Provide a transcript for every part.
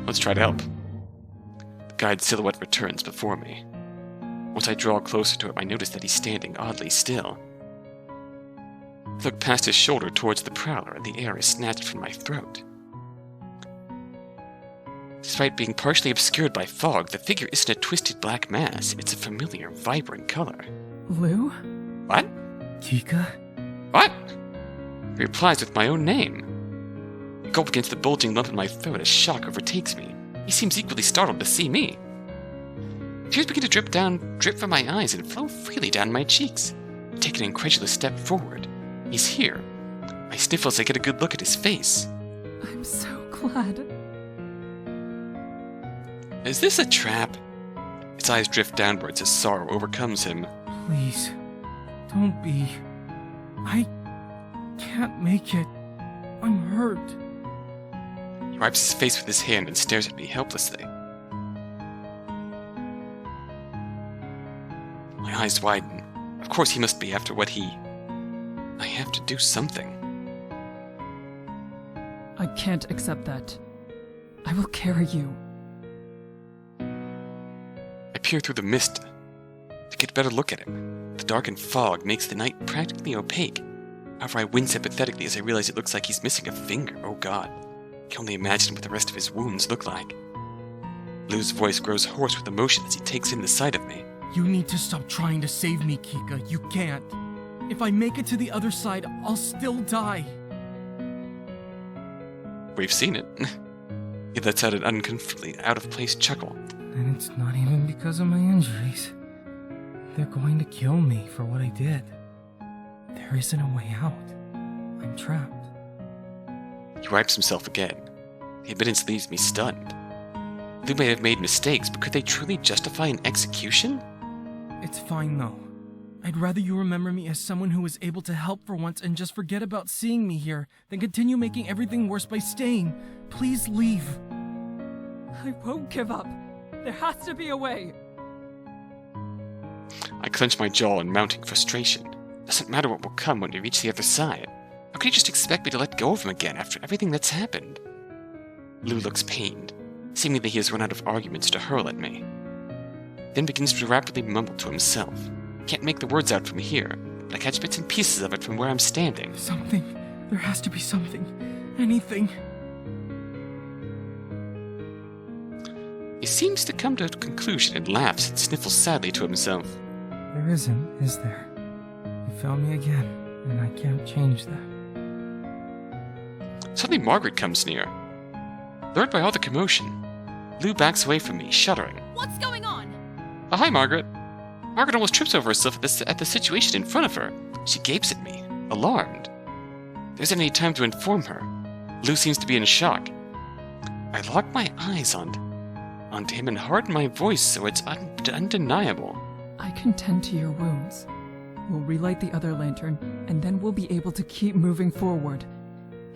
Let's try to help. The guide's silhouette returns before me. Once I draw closer to him, I notice that he's standing oddly still. I look past his shoulder towards the prowler, and the air is snatched from my throat. Despite being partially obscured by fog, the figure isn't a twisted black mass. It's a familiar, vibrant color. Lou? What? Kika? What? He replies with my own name. I gulp against the bulging lump in my throat as shock overtakes me. He seems equally startled to see me. Tears begin to drip from my eyes and flow freely down my cheeks. I take an incredulous step forward. He's here. I sniffle as I get a good look at his face. I'm so glad. Is this a trap? His eyes drift downwards as sorrow overcomes him. Please, don't be. I can't make it. I'm hurt. He wipes his face with his hand and stares at me helplessly. My eyes widen. Of course he must be after what he... I have to do something. I can't accept that. I will carry you. I peer through the mist to get a better look at him. The darkened fog makes the night practically opaque. However, I wince sympathetically as I realize it looks like he's missing a finger. Oh god. I can only imagine what the rest of his wounds look like. Lou's voice grows hoarse with emotion as he takes in the sight of me. You need to stop trying to save me, Kika. You can't. If I make it to the other side, I'll still die. We've seen it. He lets out an uncomfortably out-of-place chuckle. And it's not even because of my injuries. They're going to kill me for what I did. There isn't a way out. I'm trapped. He wipes himself again. The admittance leaves me stunned. Lou may have made mistakes, but could they truly justify an execution? It's fine, though. I'd rather you remember me as someone who was able to help for once and just forget about seeing me here than continue making everything worse by staying. Please leave. I won't give up. There has to be a way. I clench my jaw in mounting frustration. Doesn't matter what will come when we reach the other side. How could he just expect me to let go of him again after everything that's happened? Lou looks pained, seeming that he has run out of arguments to hurl at me. Then begins to rapidly mumble to himself. Can't make the words out from here, but I catch bits and pieces of it from where I'm standing. Something. There has to be something. Anything. He seems to come to a conclusion and laughs and sniffles sadly to himself. There isn't, is there? You found me again, and I can't change that. Suddenly Margaret comes near. Lured by all the commotion, Lou backs away from me, shuddering. What's going on? Oh, hi, Margaret. Margaret almost trips over herself at the situation in front of her. She gapes at me, alarmed. There isn't any time to inform her. Lou seems to be in shock. I lock my eyes onto him and harden my voice so it's undeniable. I can tend to your wounds. We'll relight the other lantern, and then we'll be able to keep moving forward.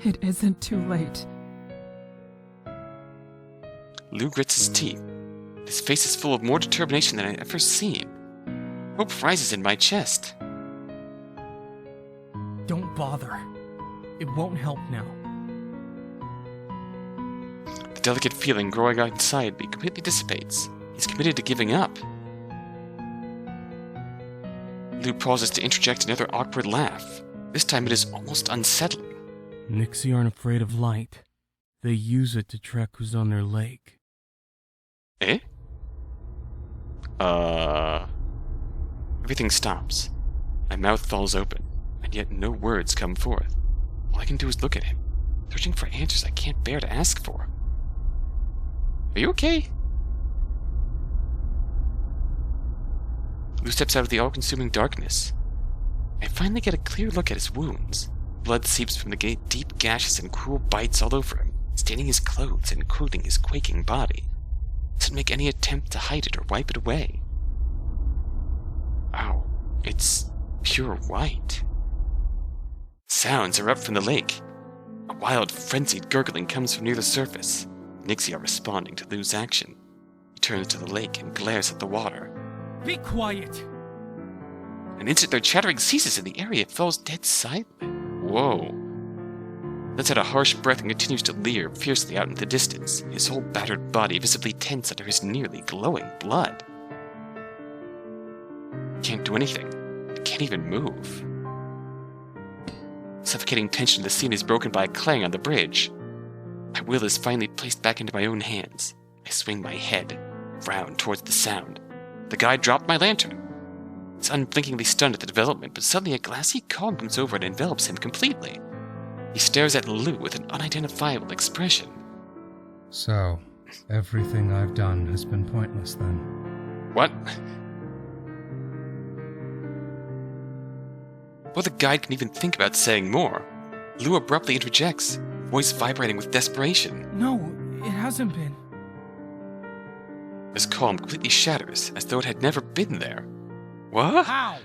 It isn't too late. Lou grits his teeth. His face is full of more determination than I've ever seen. Hope rises in my chest. Don't bother. It won't help now. The delicate feeling growing inside me completely dissipates. He's committed to giving up. Lou pauses to interject another awkward laugh. This time it is almost unsettling. Nixie aren't afraid of light. They use it to track who's on their lake. Eh? Everything stops. My mouth falls open, and yet no words come forth. All I can do is look at him, searching for answers I can't bear to ask for. Are you okay? Lou steps out of the all-consuming darkness. I finally get a clear look at his wounds. Blood seeps from the deep gashes and cruel bites all over him, staining his clothes and coating his quaking body. Doesn't make any attempt to hide it or wipe it away. Wow, it's pure white. Sounds erupt from the lake. A wild, frenzied gurgling comes from near the surface. Nixie are responding to Lou's action. He turns to the lake and glares at the water. Be quiet! An instant their chattering ceases and the area falls dead silent. Whoa. lets out a harsh breath and continues to leer fiercely out into the distance, his whole battered body visibly tense under his nearly glowing blood. Can't do anything. I can't even move. Suffocating tension of the scene is broken by a clang on the bridge. My will is finally placed back into my own hands. I swing my head round towards the sound. The guide dropped my lantern. He's unblinkingly stunned at the development, but suddenly a glassy calm comes over and envelops him completely. He stares at Lou with an unidentifiable expression. So, everything I've done has been pointless then? What? Before the guide can even think about saying more, Lou abruptly interjects, voice vibrating with desperation. No, it hasn't been. His calm completely shatters, as though it had never been there. What? How?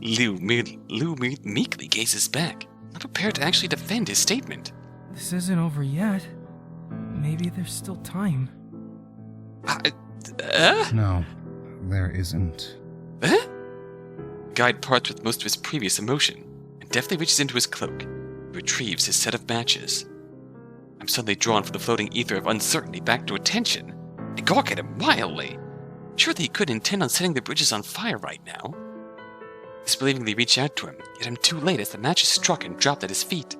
Lou meekly gazes back, not prepared to actually defend his statement. This isn't over yet. Maybe there's still time. No, there isn't. The guide parts with most of his previous emotion, and deftly reaches into his cloak, and retrieves his set of matches. I'm suddenly drawn from the floating ether of uncertainty back to attention. I gawk at him wildly. Surely he couldn't intend on setting the bridges on fire right now. I disbelievingly reach out to him, yet I'm too late as the match is struck and dropped at his feet.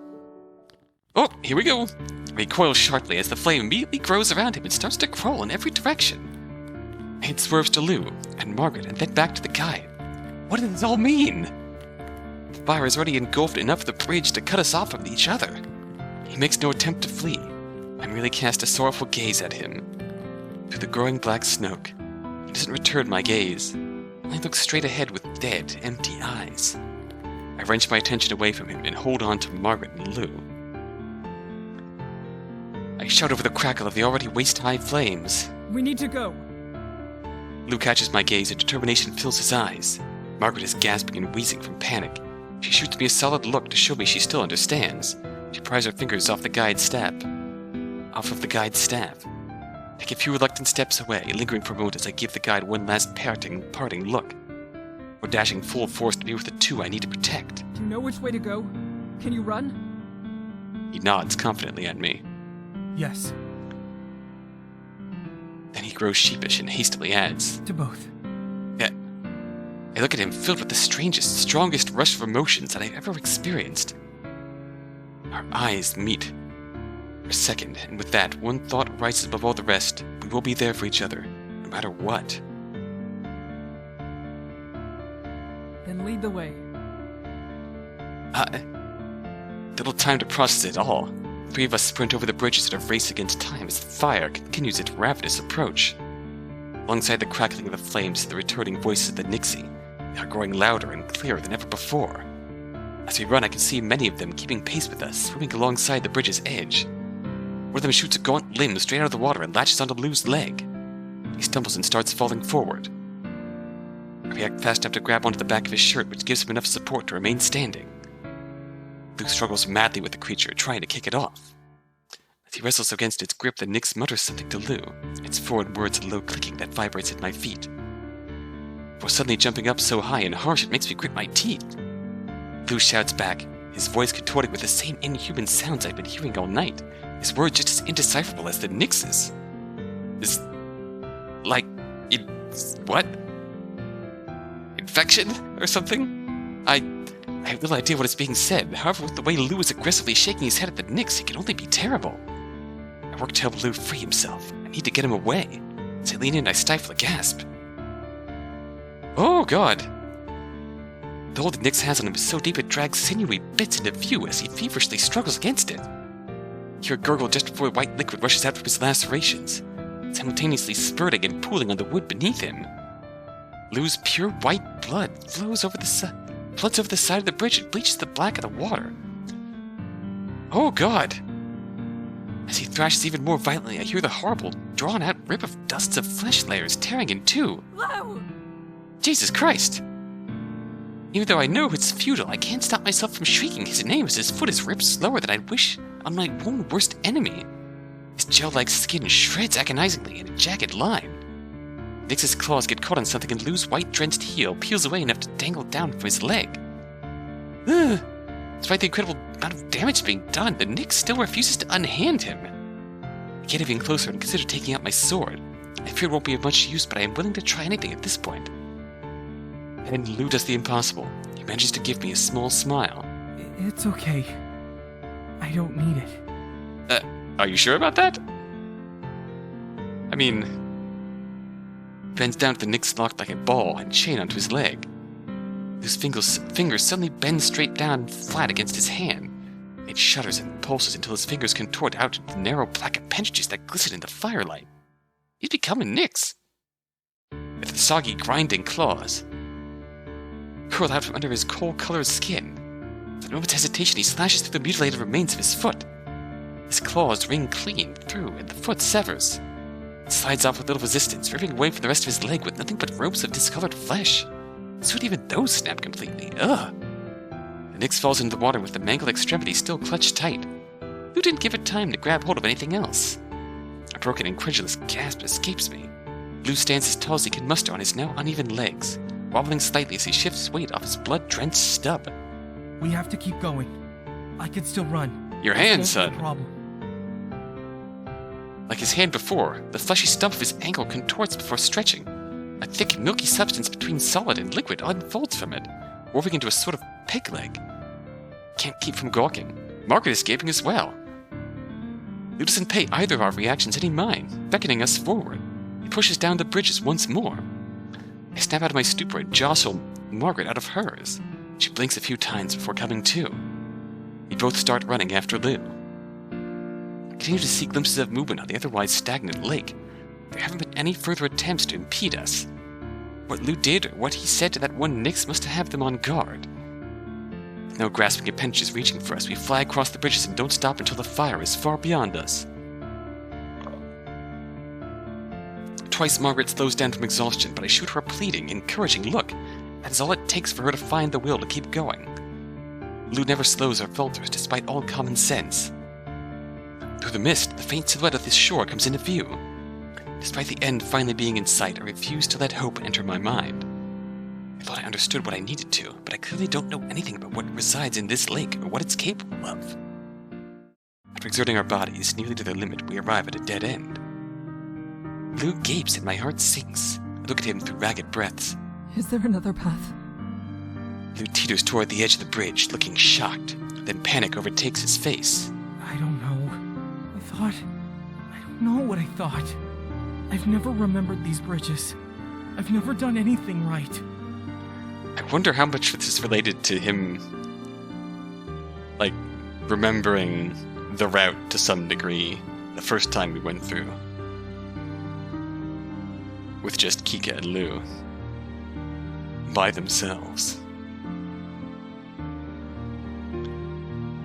Oh, here we go. I recoil sharply as the flame immediately grows around him and starts to crawl in every direction. My head swerves to Lou and Margaret and then back to the guide. What does this all mean? The fire has already engulfed enough of the bridge to cut us off from each other. He makes no attempt to flee. I merely cast a sorrowful gaze at him. Through the growing black smoke, he doesn't return my gaze. I look straight ahead with dead, empty eyes. I wrench my attention away from him and hold on to Margaret and Lou. I shout over the crackle of the already waist-high flames. We need to go. Lou catches my gaze and determination fills his eyes. Margaret is gasping and wheezing from panic. She shoots me a solid look to show me she still understands. She pries her fingers off of the guide's staff. Take a few reluctant steps away, lingering for a moment as I give the guide one last parting look. We're dashing full force to be with the two I need to protect. Do you know which way to go? Can you run? He nods confidently at me. Yes. Then he grows sheepish and hastily adds, To both. I look at him filled with the strangest, strongest rush of emotions that I've ever experienced. Our eyes meet for a second, and with that, one thought rises above all the rest. We will be there for each other, no matter what. Then lead the way. Little time to process it all. Three of us sprint over the bridges in a race against time as the fire continues its ravenous approach. Alongside the crackling of the flames and the returning voices of the Nixie, they are growing louder and clearer than ever before. As we run, I can see many of them keeping pace with us, swimming alongside the bridge's edge. One of them shoots a gaunt limb straight out of the water and latches onto Lou's leg. He stumbles and starts falling forward. I react fast enough to grab onto the back of his shirt, which gives him enough support to remain standing. Lou struggles madly with the creature, trying to kick it off. As he wrestles against its grip, the Nix mutters something to Lou, its foreign words a low clicking that vibrates at my feet. Before suddenly jumping up so high and harsh it makes me grit my teeth. Lou shouts back, his voice contorting with the same inhuman sounds I've been hearing all night, his words just as indecipherable as the Nix's. What? Infection? Or something? I have little idea what is being said. However, with the way Lou is aggressively shaking his head at the Nix, it can only be terrible. I work to help Lou free himself. I need to get him away. As I lean in, I stifle a gasp. Oh, God! The hold the Nix has on him is so deep it drags sinewy bits into view as he feverishly struggles against it. I hear a gurgle just before white liquid rushes out from his lacerations, simultaneously spurting and pooling on the wood beneath him. Lou's pure white blood floods over the side of the bridge and bleaches the black of the water. Oh, God! As he thrashes even more violently, I hear the horrible, drawn-out rip of dusts of flesh layers tearing in two. Lou! Jesus Christ! Even though I know it's futile, I can't stop myself from shrieking his name as his foot is ripped slower than I'd wish on my own worst enemy. His gel-like skin shreds agonizingly in a jagged line. Nix's claws get caught on something and Lou's white-drenched heel peels away enough to dangle down from his leg. Ugh! Despite the incredible amount of damage being done, the Nyx still refuses to unhand him. I get even closer and consider taking out my sword. I fear it won't be of much use, but I am willing to try anything at this point. And then Lou does the impossible. He manages to give me a small smile. It's okay. I don't need it. Are you sure about that? I mean, bends down to the Nyx locked like a ball and chain onto his leg. His fingers suddenly bend straight down flat against his hand. It shudders and pulses until his fingers contort out into the narrow black appendages that glisten in the firelight. He's become a Nyx. With the soggy, grinding claws curl out from under his coal-colored skin. With a moment's hesitation, he slashes through the mutilated remains of his foot. His claws ring clean through, and the foot severs. It slides off with little resistance, ripping away from the rest of his leg with nothing but ropes of discolored flesh. Soon even those snap completely. Ugh! The Nyx falls into the water with the mangled extremity still clutched tight. Lou didn't give it time to grab hold of anything else. A broken, incredulous gasp escapes me. Lou stands as tall as he can muster on his now uneven legs, wobbling slightly as he shifts his weight off his blood-drenched stub. We have to keep going. I can still run. Your hand, This won't be son! a problem. Like his hand before, the fleshy stump of his ankle contorts before stretching. A thick, milky substance between solid and liquid unfolds from it, morphing into a sort of peg leg. Can't keep from gawking. Margaret is gaping as well. Lou doesn't pay either of our reactions any mind, beckoning us forward. He pushes down the bridges once more. I snap out of my stupor and jostle Margaret out of hers. She blinks a few times before coming to. We both start running after Lou. I continue to see glimpses of movement on the otherwise stagnant lake. There haven't been any further attempts to impede us. What Lou did or what he said to that one Nyx must have them on guard. With no grasping appendages reaching for us, we fly across the bridges and don't stop until the fire is far beyond us. Twice Margaret slows down from exhaustion, but I shoot her a pleading, encouraging look. That is all it takes for her to find the will to keep going. Lou never slows or falters, despite all common sense. Through the mist, the faint silhouette of this shore comes into view. Despite the end finally being in sight, I refuse to let hope enter my mind. I thought I understood what I needed to, but I clearly don't know anything about what resides in this lake or what it's capable of. After exerting our bodies nearly to their limit, we arrive at a dead end. Lou gapes and my heart sinks. I look at him through ragged breaths. Is there another path? Lou teeters toward the edge of the bridge, looking shocked. Then panic overtakes his face. I don't know. I don't know what I thought. I've never remembered these bridges. I've never done anything right. I wonder how much of this is related to him, like, remembering the route to some degree the first time we went through. With just Kika and Lou. By themselves.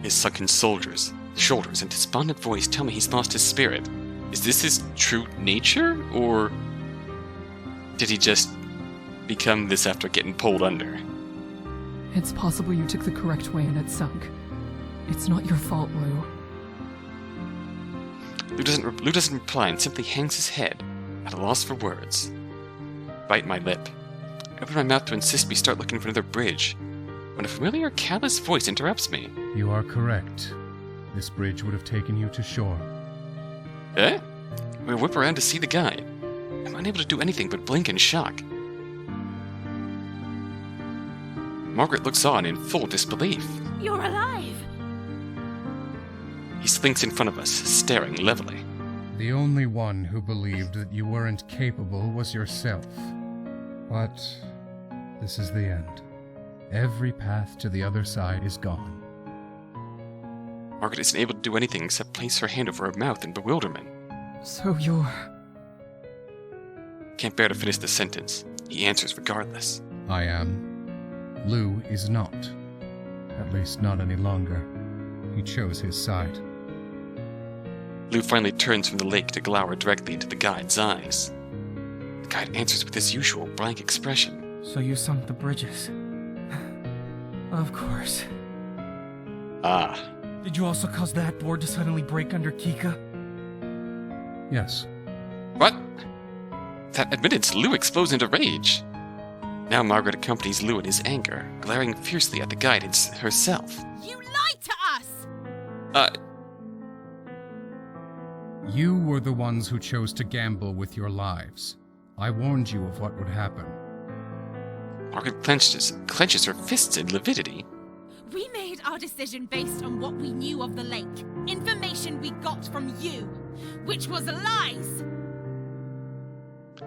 His sunken shoulders and despondent voice tell me he's lost his spirit. Is this his true nature, or did he just become this after getting pulled under? It's possible you took the correct way and it sunk. It's not your fault, Lou. Lou doesn't reply and simply hangs his head, at a loss for words. Bite my lip. I open my mouth to insist we start looking for another bridge, when a familiar, callous voice interrupts me. You are correct. This bridge would have taken you to shore. Eh? We whip around to see the guide. I'm unable to do anything but blink in shock. Margaret looks on in full disbelief. You're alive! He slinks in front of us, staring levelly. The only one who believed that you weren't capable was yourself. But this is the end. Every path to the other side is gone. Margaret isn't able to do anything except place her hand over her mouth in bewilderment. So you're... Can't bear to finish the sentence. He answers regardless. I am. Lou is not. At least not any longer. He chose his side. Lou finally turns from the lake to glower directly into the guide's eyes. The guide answers with his usual blank expression. So you sunk the bridges. Of course. Ah. Did you also cause that board to suddenly break under Kika? Yes. What? That admittance, Lou explodes into rage. Now Margaret accompanies Lou in his anger, glaring fiercely at the guide herself. You You were the ones who chose to gamble with your lives. I warned you of what would happen. Margaret clenches her fists in lividity. We made our decision based on what we knew of the lake. Information we got from you, which was lies.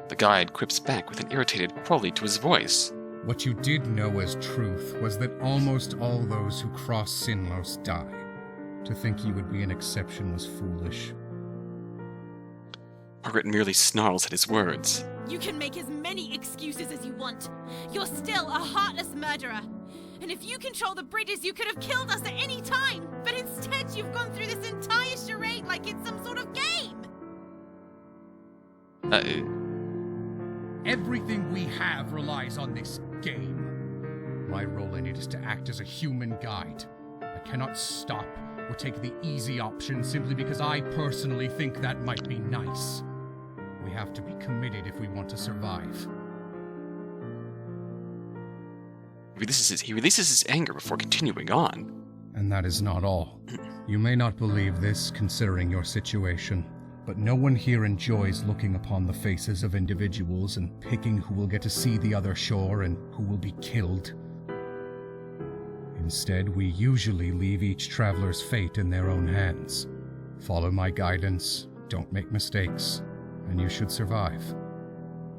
The guide quips back with an irritated quality to his voice. What you did know as truth was that almost all those who cross Sinnlos die. To think you would be an exception was foolish. Margaret merely snarls at his words. You can make as many excuses as you want. You're still a heartless murderer. And if you control the bridges, you could have killed us at any time. But instead, you've gone through this entire charade like it's some sort of game. Everything we have relies on this game. My role in it is to act as a human guide. I cannot stop or take the easy option simply because I personally think that might be nice. We have to be committed if we want to survive. He releases his anger before continuing on. And that is not all. You may not believe this, considering your situation, but no one here enjoys looking upon the faces of individuals and picking who will get to see the other shore and who will be killed. Instead, we usually leave each traveler's fate in their own hands. Follow my guidance, don't make mistakes, and you should survive.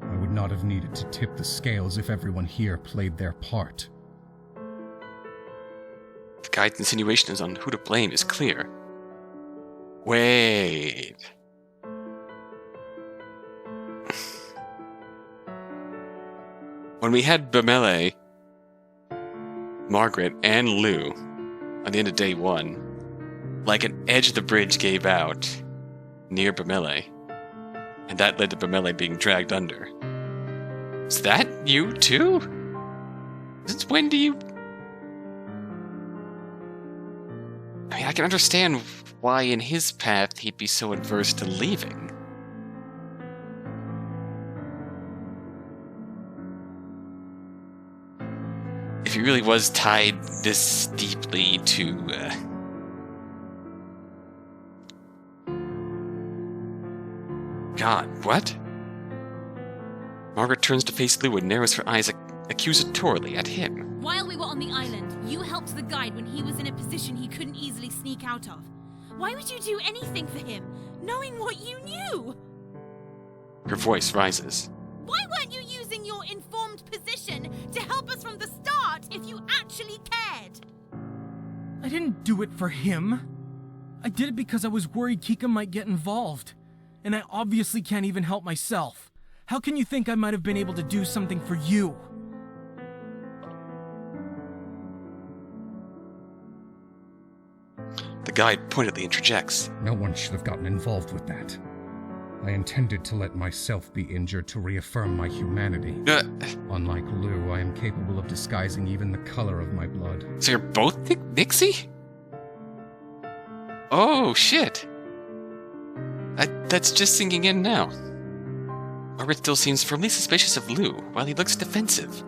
I would not have needed to tip the scales if everyone here played their part. The guide's insinuations on who to blame is clear. Wait. When we had Bemele, Margaret, and Lou on the end of day 1, like an edge of the bridge gave out near Bemele, and that led to Bemele being dragged under. Is that you too? Since when do you... I mean, I can understand why in his path he'd be so adverse to leaving. If he really was tied this deeply to, God, what? Margaret turns to face Lou and narrows her eyes accusatorily at him. While we were on the island, you helped the guide when he was in a position he couldn't easily sneak out of. Why would you do anything for him, knowing what you knew? Her voice rises. Why weren't you using your informed position to help us from the start if you actually cared? I didn't do it for him. I did it because I was worried Kika might get involved. And I obviously can't even help myself. How can you think I might have been able to do something for you? The guide pointedly interjects. No one should have gotten involved with that. I intended to let myself be injured to reaffirm my humanity. Unlike Lou, I am capable of disguising even the color of my blood. So you're both Nixie? Oh, shit. That's just sinking in now. Margaret still seems firmly suspicious of Lou, while he looks defensive.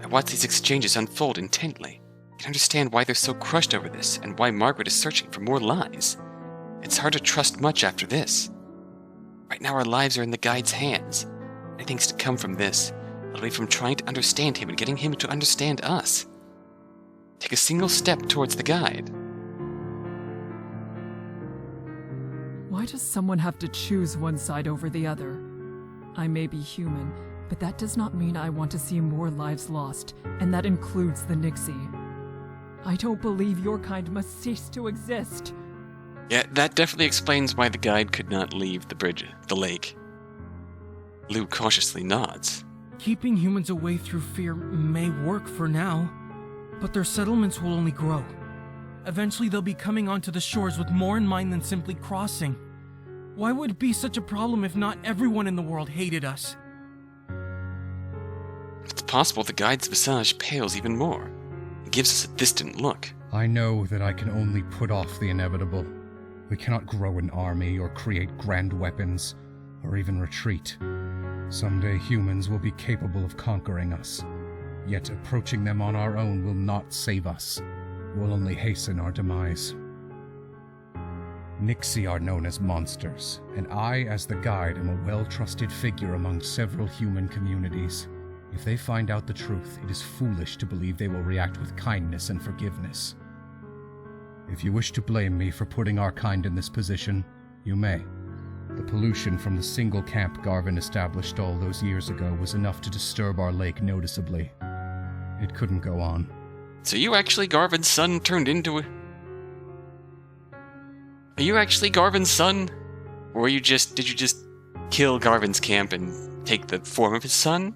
I watch these exchanges unfold intently. I can understand why they're so crushed over this, and why Margaret is searching for more lies. It's hard to trust much after this. Right now our lives are in the guide's hands. Anything's to come from this, literally from trying to understand him and getting him to understand us. Take a single step towards the guide. Why does someone have to choose one side over the other? I may be human, but that does not mean I want to see more lives lost, and that includes the Nixie. I don't believe your kind must cease to exist. Yeah, that definitely explains why the guide could not leave the lake. Lou cautiously nods. Keeping humans away through fear may work for now, but their settlements will only grow. Eventually they'll be coming onto the shores with more in mind than simply crossing. Why would it be such a problem if not everyone in the world hated us? It's possible the guide's visage pales even more. It gives us a distant look. I know that I can only put off the inevitable. We cannot grow an army or create grand weapons, or even retreat. Someday humans will be capable of conquering us. Yet approaching them on our own will not save us. Will only hasten our demise. Nixie are known as monsters, and I, as the guide, am a well-trusted figure among several human communities. If they find out the truth, it is foolish to believe they will react with kindness and forgiveness. If you wish to blame me for putting our kind in this position, you may. The pollution from the single camp Garvin established all those years ago was enough to disturb our lake noticeably. It couldn't go on. So you actually Garvin's son turned into a... Are you actually Garvin's son? Or did you just kill Garvin's camp and take the form of his son?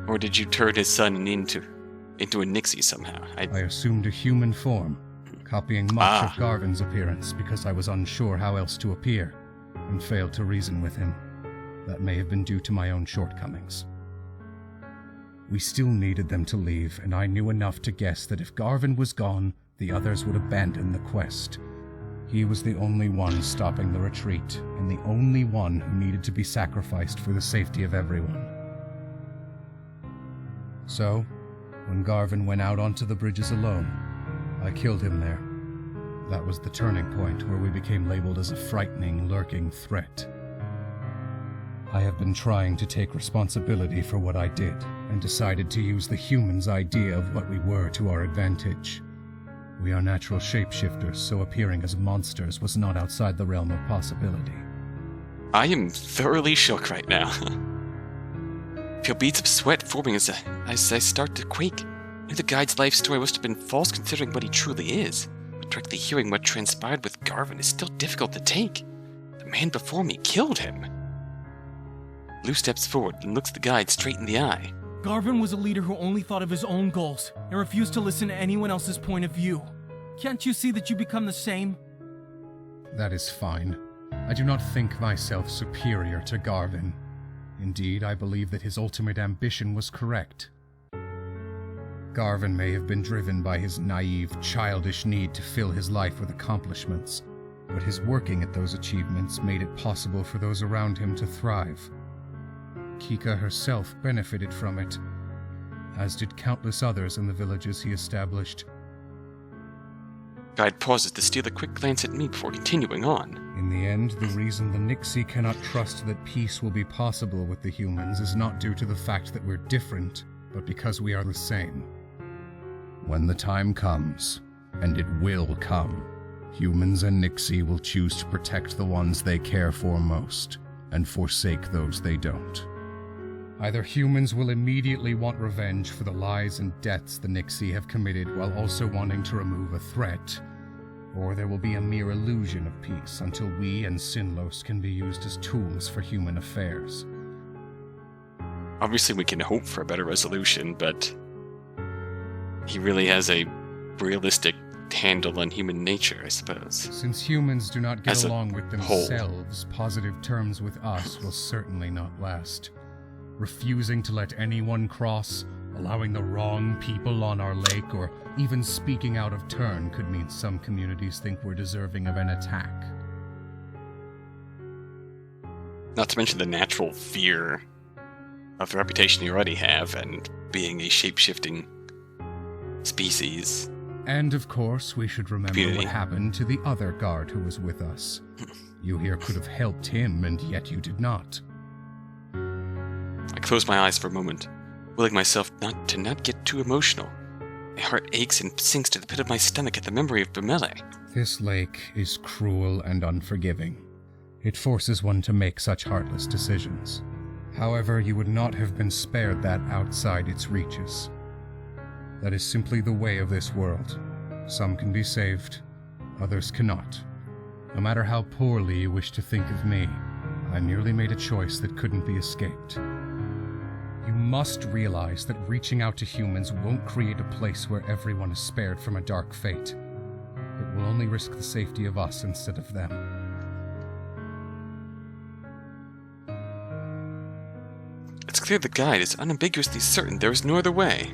Or did you turn his son into a Nixie somehow? I assumed a human form, copying much of Garvin's appearance because I was unsure how else to appear, and failed to reason with him. That may have been due to my own shortcomings. We still needed them to leave, and I knew enough to guess that if Garvin was gone, the others would abandon the quest. He was the only one stopping the retreat, and the only one who needed to be sacrificed for the safety of everyone. So, when Garvin went out onto the bridges alone, I killed him there. That was the turning point where we became labeled as a frightening, lurking threat. I have been trying to take responsibility for what I did, and decided to use the humans' idea of what we were to our advantage. We are natural shapeshifters, so appearing as monsters was not outside the realm of possibility. I am thoroughly shook right now. Feel beads of sweat forming as I start to quake. I knew the guide's life story must have been false considering what he truly is. But directly hearing what transpired with Garvin is still difficult to take. The man before me killed him. Lou steps forward and looks the guide straight in the eye. Garvin was a leader who only thought of his own goals and refused to listen to anyone else's point of view. Can't you see that you become the same? That is fine. I do not think myself superior to Garvin. Indeed, I believe that his ultimate ambition was correct. Garvin may have been driven by his naive, childish need to fill his life with accomplishments, but his working at those achievements made it possible for those around him to thrive. Kika herself benefited from it, as did countless others in the villages he established. Guide pauses to steal a quick glance at me before continuing on. In the end, the reason the Nixie cannot trust that peace will be possible with the humans is not due to the fact that we're different, but because we are the same. When the time comes, and it will come, humans and Nixie will choose to protect the ones they care for most, and forsake those they don't. Either humans will immediately want revenge for the lies and deaths the Nixie have committed while also wanting to remove a threat, or there will be a mere illusion of peace until we and Sinnlos can be used as tools for human affairs. Obviously we can hope for a better resolution, but he really has a realistic handle on human nature, I suppose. Since humans do not get along with whole. themselves, positive terms with us will certainly not last. Refusing to let anyone cross, allowing the wrong people on our lake, or even speaking out of turn could mean some communities think we're deserving of an attack. Not to mention the natural fear of the reputation you already have and being a shape-shifting species. And of course, we should remember community. What happened to the other guard who was with us. You here could have helped him, and yet you did not. I close my eyes for a moment, willing myself not to get too emotional. My heart aches and sinks to the pit of my stomach at the memory of Bemele. This lake is cruel and unforgiving. It forces one to make such heartless decisions. However, you would not have been spared that outside its reaches. That is simply the way of this world. Some can be saved, others cannot. No matter how poorly you wish to think of me, I merely made a choice that couldn't be escaped. You must realize that reaching out to humans won't create a place where everyone is spared from a dark fate. It will only risk the safety of us instead of them. It's clear the guide is unambiguously certain there is no other way.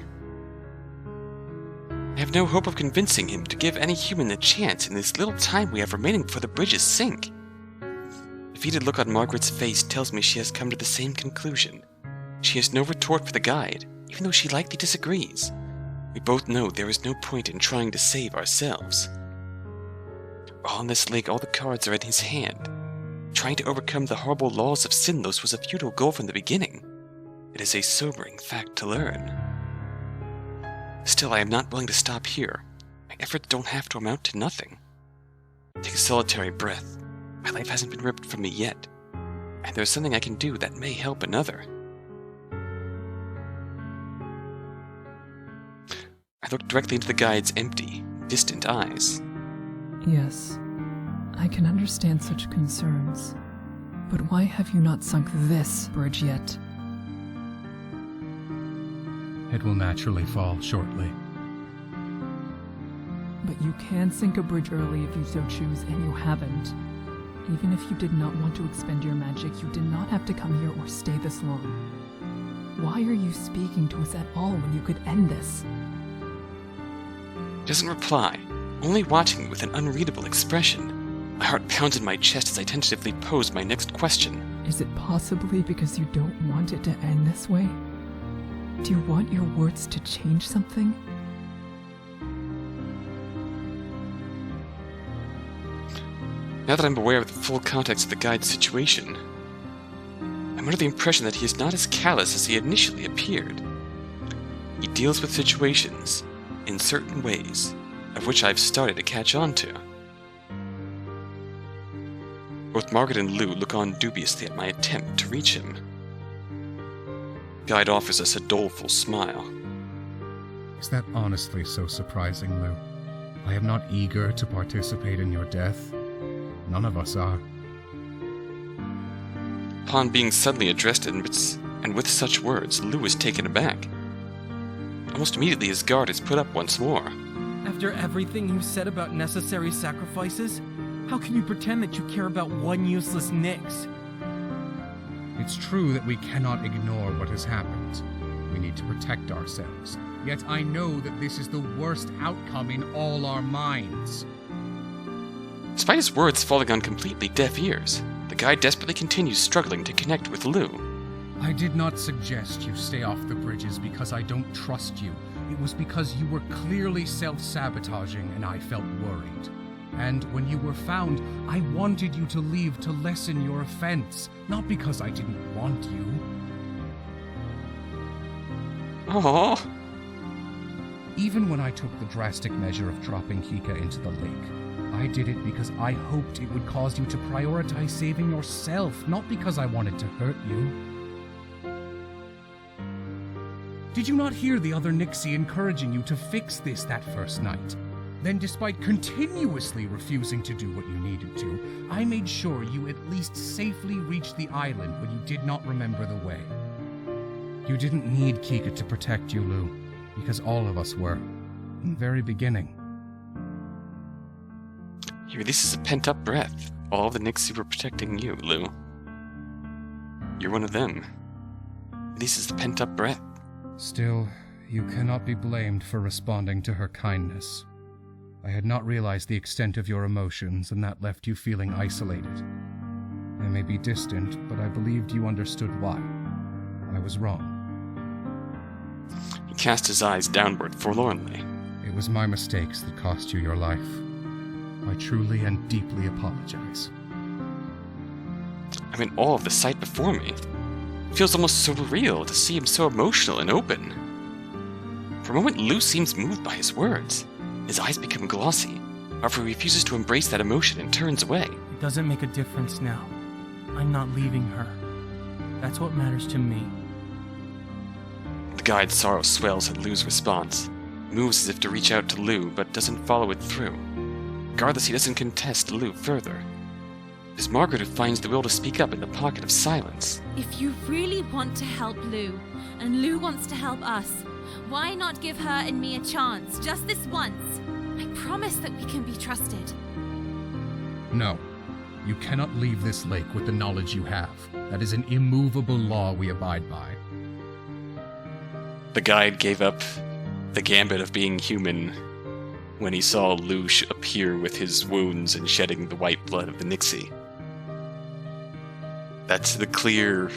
I have no hope of convincing him to give any human a chance in this little time we have remaining before the bridges sink. The defeated look on Margaret's face tells me she has come to the same conclusion. She has no retort for the guide, even though she likely disagrees. We both know there is no point in trying to save ourselves. While on this lake, all the cards are in his hand. Trying to overcome the horrible laws of Sinnlos was a futile goal from the beginning. It is a sobering fact to learn. Still, I am not willing to stop here. My efforts don't have to amount to nothing. Take a solitary breath. My life hasn't been ripped from me yet, and there's something I can do that may help another. I looked directly into the guide's empty, distant eyes. Yes, I can understand such concerns. But why have you not sunk this bridge yet? It will naturally fall shortly. But you can sink a bridge early if you so choose, and you haven't. Even if you did not want to expend your magic, you did not have to come here or stay this long. Why are you speaking to us at all when you could end this? He doesn't reply, only watching me with an unreadable expression. My heart pounds in my chest as I tentatively pose my next question. Is it possibly because you don't want it to end this way? Do you want your words to change something? Now that I'm aware of the full context of the guide's situation, I'm under the impression that he is not as callous as he initially appeared. He deals with situations in certain ways, of which I've started to catch on to. Both Margaret and Lou look on dubiously at my attempt to reach him. Guide offers us a doleful smile. Is that honestly so surprising, Lou? I am not eager to participate in your death. None of us are. Upon being suddenly addressed and with such words, Lou is taken aback. Almost immediately his guard is put up once more. After everything you said about necessary sacrifices, how can you pretend that you care about one useless Nyx? It's true that we cannot ignore what has happened. We need to protect ourselves. Yet I know that this is the worst outcome in all our minds. Despite his words falling on completely deaf ears, the guide desperately continues struggling to connect with Lou. I did not suggest you stay off the bridges because I don't trust you. It was because you were clearly self-sabotaging and I felt worried. And when you were found, I wanted you to leave to lessen your offense, not because I didn't want you. Oh. Even when I took the drastic measure of dropping Kika into the lake, I did it because I hoped it would cause you to prioritize saving yourself, not because I wanted to hurt you. Did you not hear the other Nixie encouraging you to fix this that first night? Then, despite continuously refusing to do what you needed to, I made sure you at least safely reached the island when you did not remember the way. You didn't need Kika to protect you, Lou, because all of us were, in the very beginning. He releases a pent-up breath. All the Nixie were protecting you, Lou. You're one of them. Releases the pent-up breath. Still, you cannot be blamed for responding to her kindness. I had not realized the extent of your emotions, and that left you feeling isolated. I may be distant, but I believed you understood why. I was wrong. He cast his eyes downward forlornly. It was my mistakes that cost you your life. I truly and deeply apologize. I'm in awe of the sight before me. It feels almost surreal to see him so emotional and open. For a moment, Lou seems moved by his words. His eyes become glossy. However, he refuses to embrace that emotion and turns away. It doesn't make a difference now. I'm not leaving her. That's what matters to me. The guide's sorrow swells at Lou's response. He moves as if to reach out to Lou, but doesn't follow it through. Regardless, he doesn't contest Lou further. It is Margaret who finds the will to speak up in the pocket of silence. If you really want to help Lou, and Lou wants to help us, why not give her and me a chance, just this once? I promise that we can be trusted. No. You cannot leave this lake with the knowledge you have. That is an immovable law we abide by. The guide gave up the gambit of being human when he saw Lou appear with his wounds and shedding the white blood of the Nixie. That's the clear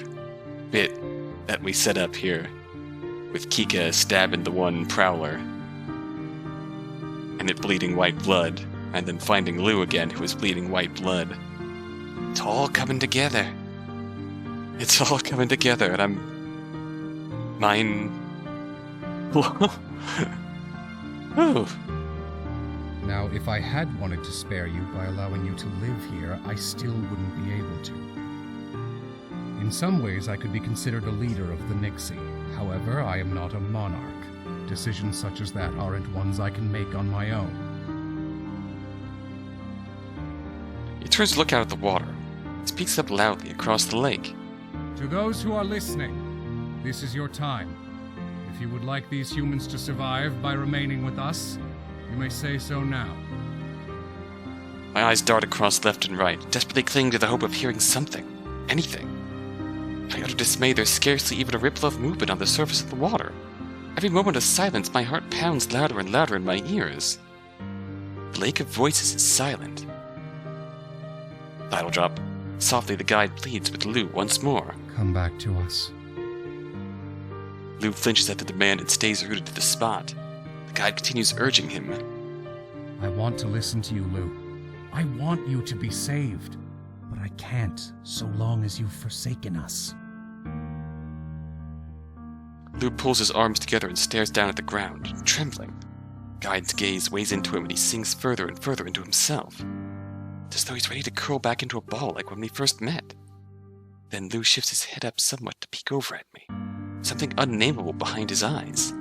bit that we set up here, with Kika stabbing the one prowler, and it bleeding white blood, and then finding Lou again, who was bleeding white blood. It's all coming together. It's all coming together, and I'm... Mine... Oh. Now, if I had wanted to spare you by allowing you to live here, I still wouldn't be able to. In some ways, I could be considered a leader of the Nixie. However, I am not a monarch. Decisions such as that aren't ones I can make on my own. He turns to look out at the water. He speaks up loudly across the lake. To those who are listening, this is your time. If you would like these humans to survive by remaining with us, you may say so now. My eyes dart across left and right, desperately clinging to the hope of hearing something. Anything. To my utter dismay, there's scarcely even a ripple of movement on the surface of the water. Every moment of silence, my heart pounds louder and louder in my ears. The lake of voices is silent. Title drop. Softly, the guide pleads with Lou once more. Come back to us. Lou flinches at the demand and stays rooted to the spot. The guide continues urging him. I want to listen to you, Lou. I want you to be saved. But I can't, so long as you've forsaken us. Lou pulls his arms together and stares down at the ground, trembling. Guide's gaze weighs into him and he sinks further and further into himself. It's as though he's ready to curl back into a ball like when we first met. Then Lou shifts his head up somewhat to peek over at me. Something unnameable behind his eyes.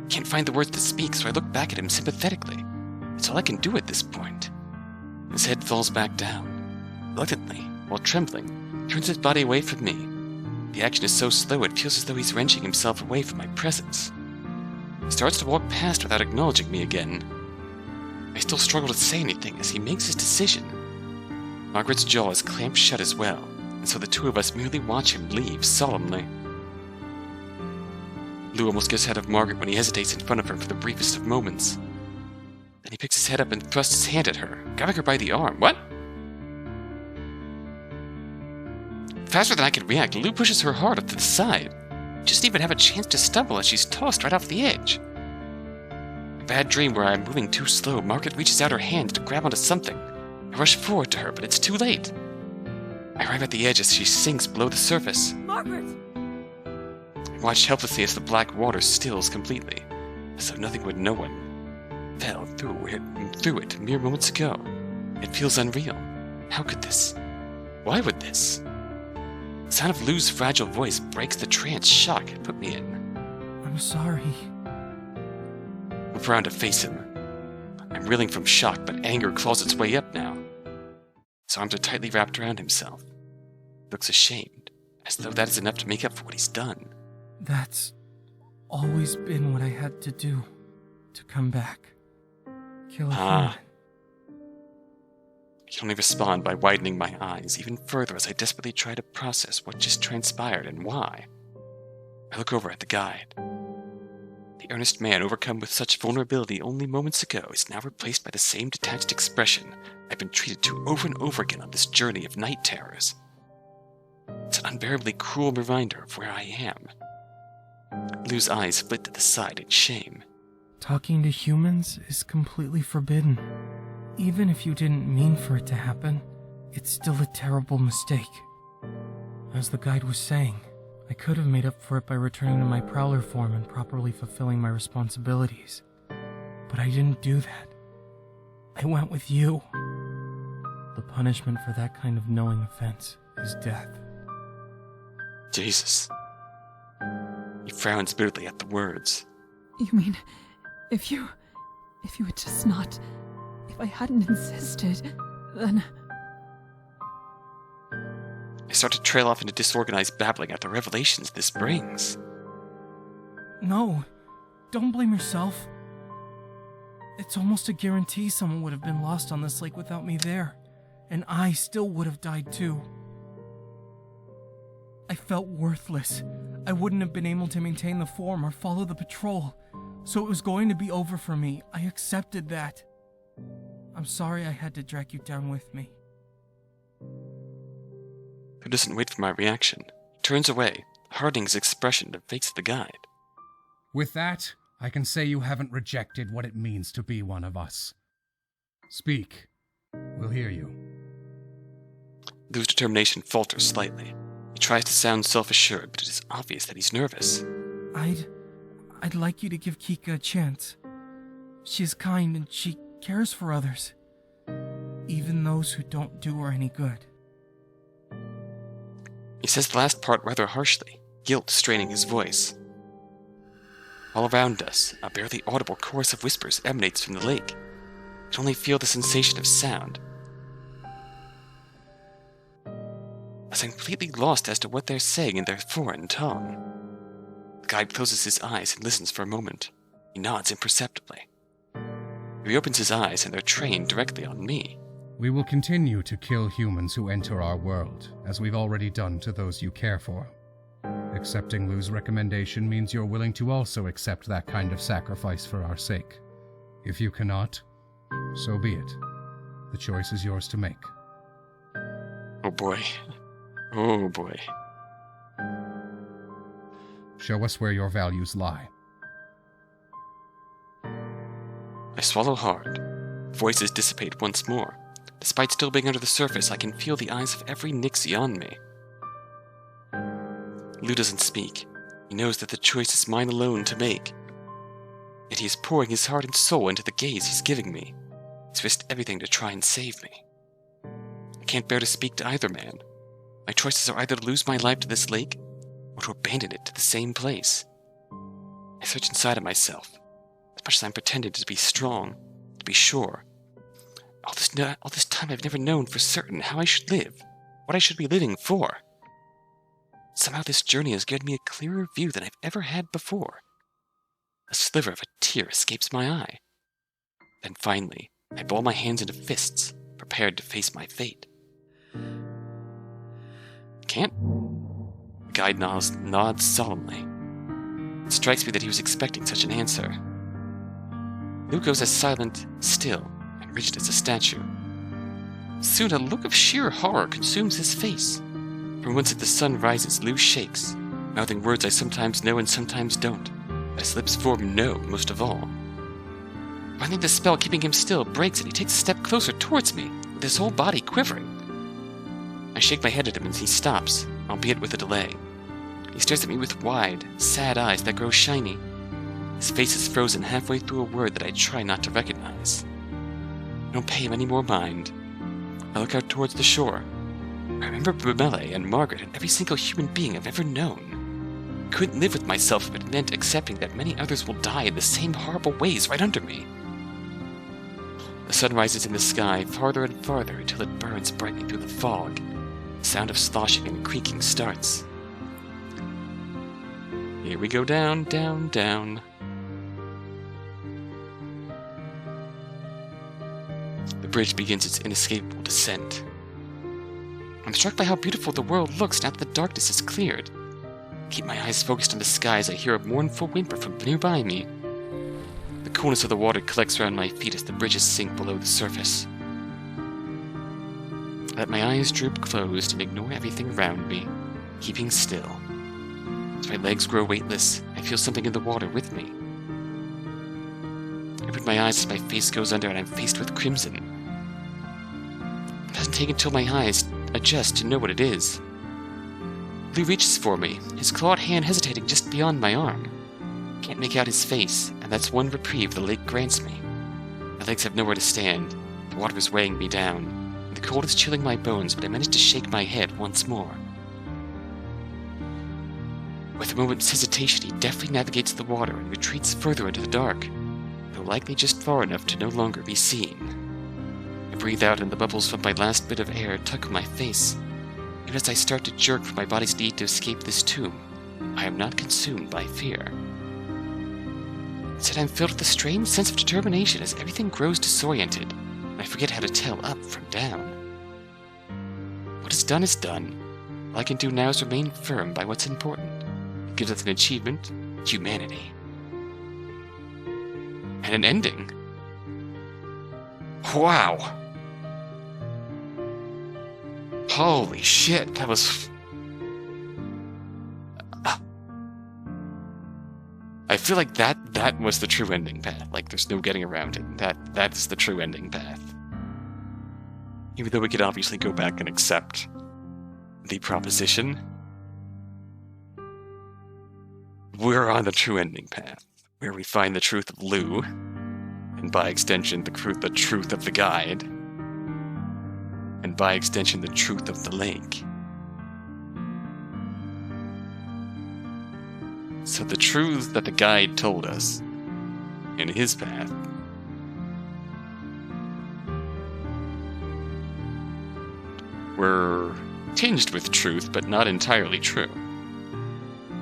Can't find the words to speak, so I look back at him sympathetically. It's all I can do at this point. His head falls back down. Reluctantly, while trembling, turns his body away from me. The action is so slow it feels as though he's wrenching himself away from my presence. He starts to walk past without acknowledging me again. I still struggle to say anything as he makes his decision. Margaret's jaw is clamped shut as well, and so the two of us merely watch him leave solemnly. Lou almost gets ahead of Margaret when he hesitates in front of her for the briefest of moments. Then he picks his head up and thrusts his hand at her, grabbing her by the arm. What? Faster than I can react, Lou pushes her hard up to the side. She doesn't even have a chance to stumble as she's tossed right off the edge. A bad dream where I'm moving too slow, Margaret reaches out her hand to grab onto something. I rush forward to her, but it's too late. I arrive at the edge as she sinks below the surface. Margaret! I watch helplessly as the black water stills completely, as though nothing but no one fell through it mere moments ago. It feels unreal. How could this? Why would this? The sound of Lou's fragile voice breaks the trance shock it put me in. I'm sorry. I move around to face him. I'm reeling from shock, but anger claws its way up now. His arms are tightly wrapped around himself. He looks ashamed, as though that is enough to make up for what he's done. That's always been what I had to do to come back. Kill a human. I can only respond by widening my eyes even further as I desperately try to process what just transpired and why. I look over at the guide. The earnest man overcome with such vulnerability only moments ago is now replaced by the same detached expression I've been treated to over and over again on this journey of night terrors. It's an unbearably cruel reminder of where I am. Lou's eyes flit to the side in shame. Talking to humans is completely forbidden. Even if you didn't mean for it to happen, it's still a terrible mistake. As the guide was saying, I could have made up for it by returning to my prowler form and properly fulfilling my responsibilities. But I didn't do that. I went with you. The punishment for that kind of knowing offense is death. Jesus. He frowns bitterly at the words. You mean, if you had just not... If I hadn't insisted, then... I start to trail off into disorganized babbling at the revelations this brings. No, don't blame yourself. It's almost a guarantee someone would have been lost on this lake without me there, and I still would have died too. I felt worthless. I wouldn't have been able to maintain the form or follow the patrol, so it was going to be over for me. I accepted that. I'm sorry I had to drag you down with me. Who doesn't wait for my reaction. He turns away, hardening his expression to face the guide. With that, I can say you haven't rejected what it means to be one of us. Speak. We'll hear you. Lu's determination falters slightly. He tries to sound self-assured, but it is obvious that he's nervous. I'd like you to give Kika a chance. She's kind and she cares for others. Even those who don't do her any good. He says the last part rather harshly, guilt straining his voice. All around us, a barely audible chorus of whispers emanates from the lake. I can only feel the sensation of sound. As I'm completely lost as to what they're saying in their foreign tongue. The guide closes his eyes and listens for a moment. He nods imperceptibly. He reopens his eyes and they're trained directly on me. We will continue to kill humans who enter our world, as we've already done to those you care for. Accepting Lu's recommendation means you're willing to also accept that kind of sacrifice for our sake. If you cannot, so be it. The choice is yours to make. Oh boy. Oh boy. Show us where your values lie. I swallow hard. Voices dissipate once more. Despite still being under the surface, I can feel the eyes of every Nixie on me. Lu doesn't speak. He knows that the choice is mine alone to make. Yet he is pouring his heart and soul into the gaze he's giving me. He's risked everything to try and save me. I can't bear to speak to either man. My choices are either to lose my life to this lake, or to abandon it to the same place. I search inside of myself, as much as I'm pretending to be strong, to be sure. All this time I've never known for certain how I should live, what I should be living for. Somehow this journey has given me a clearer view than I've ever had before. A sliver of a tear escapes my eye. Then finally, I ball my hands into fists, prepared to face my fate. Can't? The guide nods solemnly. It strikes me that he was expecting such an answer. Lu goes as silent, still, and rigid as a statue. Soon a look of sheer horror consumes his face. From whence the sun rises, Lu shakes, mouthing words I sometimes know and sometimes don't. His lips form no most of all. Finally the spell keeping him still breaks and he takes a step closer towards me, with his whole body quivering. I shake my head at him and he stops, albeit with a delay. He stares at me with wide, sad eyes that grow shiny. His face is frozen halfway through a word that I try not to recognize. I don't pay him any more mind. I look out towards the shore. I remember Brumele and Margaret and every single human being I've ever known. I couldn't live with myself if it meant accepting that many others will die in the same horrible ways right under me. The sun rises in the sky farther and farther until it burns brightly through the fog. The sound of sloshing and creaking starts. Here we go down, down, down. The bridge begins its inescapable descent. I'm struck by how beautiful the world looks now that the darkness is cleared. I keep my eyes focused on the sky as I hear a mournful whimper from nearby me. The coolness of the water collects around my feet as the bridges sink below the surface. I let my eyes droop closed and ignore everything around me, keeping still. As my legs grow weightless, I feel something in the water with me. I open my eyes as my face goes under and I'm faced with crimson. It doesn't take until my eyes adjust to know what it is. Lu reaches for me, his clawed hand hesitating just beyond my arm. Can't make out his face, and that's one reprieve the lake grants me. My legs have nowhere to stand, the water is weighing me down, and the cold is chilling my bones, but I manage to shake my head once more. With a moment's hesitation, he deftly navigates the water and retreats further into the dark, though likely just far enough to no longer be seen. I breathe out and the bubbles from my last bit of air tug my face. Even as I start to jerk from my body's need to escape this tomb, I am not consumed by fear. Instead, I'm filled with a strange sense of determination as everything grows disoriented, and I forget how to tell up from down. What is done. All I can do now is remain firm by what's important. It gives us an achievement, humanity. And an ending. Wow! Holy shit, that was... I feel like that was the true ending path. Like, there's no getting around it. That's the true ending path. Even though we could obviously go back and accept the proposition, we're on the true ending path, where we find the truth of Lou, and by extension, the truth of the guide, and by extension, the truth of the lake. So the truths that the guide told us in his path were tinged with truth, but not entirely true,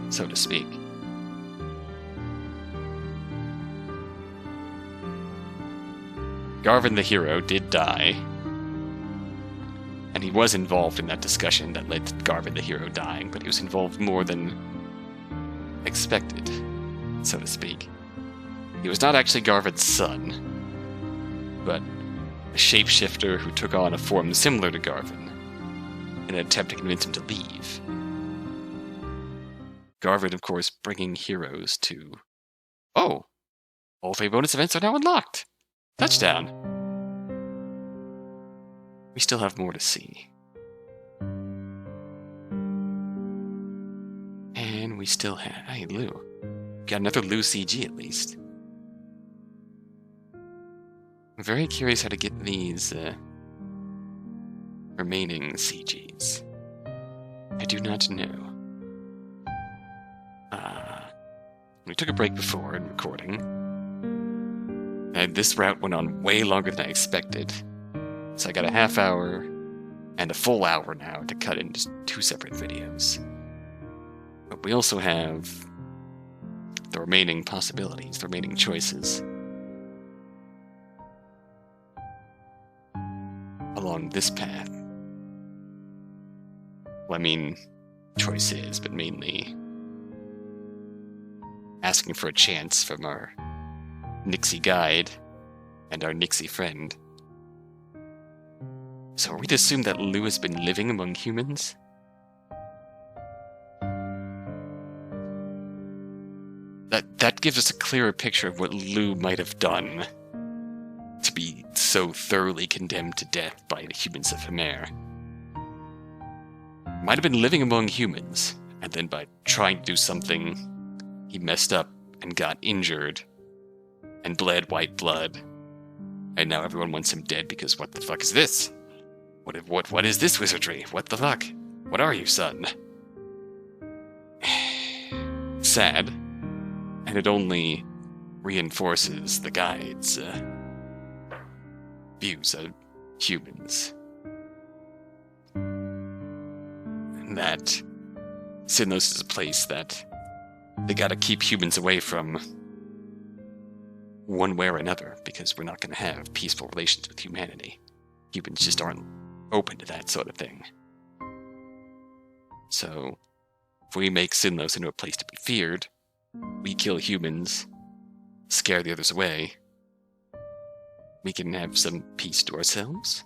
so to speak. Garvin the hero did die, and he was involved in that discussion that led to Garvin the hero dying, but he was involved more than expected, so to speak. He was not actually Garvin's son, but a shapeshifter who took on a form similar to Garvin in an attempt to convince him to leave. Garvin, of course, bringing heroes to... Oh! All 3 bonus events are now unlocked! Touchdown! We still have more to see. And we still have... Hey, Lou. Got another Lou CG, at least. I'm very curious how to get these, remaining CGs. I do not know. We took a break before in recording. This route went on way longer than I expected. So I got a half hour and a full hour now to cut into 2 separate videos. But we also have the remaining possibilities, the remaining choices. Along this path. Well, I mean, choices, but mainly asking for a chance from our Nixie guide and our Nixie friend. So are we to assume that Lou has been living among humans? That gives us a clearer picture of what Lou might have done to be so thoroughly condemned to death by the humans of Hamer. Might have been living among humans, and then by trying to do something, he messed up and got injured and bled white blood. And now everyone wants him dead because what the fuck is this? What is this wizardry? What the fuck? What are you, son? Sad. And it only reinforces the guide's views of humans. And that Sinnlos is a place that they gotta keep humans away from one way or another, because we're not gonna have peaceful relations with humanity. Humans just aren't open to that sort of thing. So, if we make Sinnlos into a place to be feared, we kill humans, scare the others away, we can have some peace to ourselves.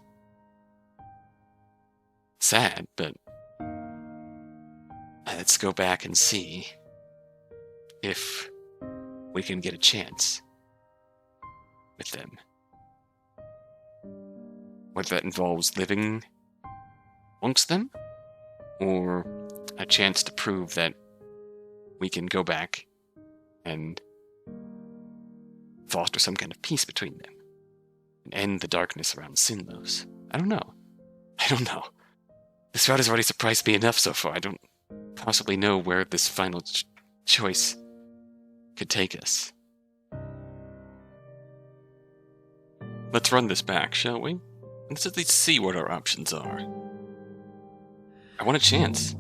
Sad, but let's go back and see if we can get a chance with them. Whether that involves living amongst them, or a chance to prove that we can go back and foster some kind of peace between them, and end the darkness around Sinnlos. I don't know. This route has already surprised me enough so far. I don't possibly know where this final choice could take us. Let's run this back, shall we? Let's at least see what our options are. I want a chance.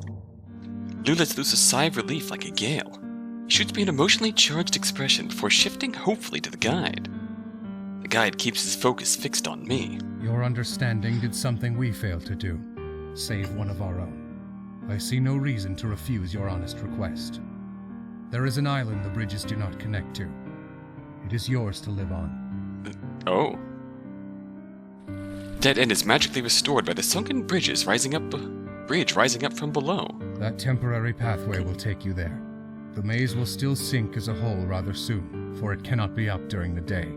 Lou lets loose a sigh of relief like a gale. He shoots me an emotionally charged expression before shifting hopefully to the guide. The guide keeps his focus fixed on me. Your understanding did something we failed to do. Save one of our own. I see no reason to refuse your honest request. There is an island the bridges do not connect to. It is yours to live on. Oh. Dead End is magically restored by the sunken bridge rising up from below. That temporary pathway will take you there. The maze will still sink as a whole rather soon, for it cannot be up during the day.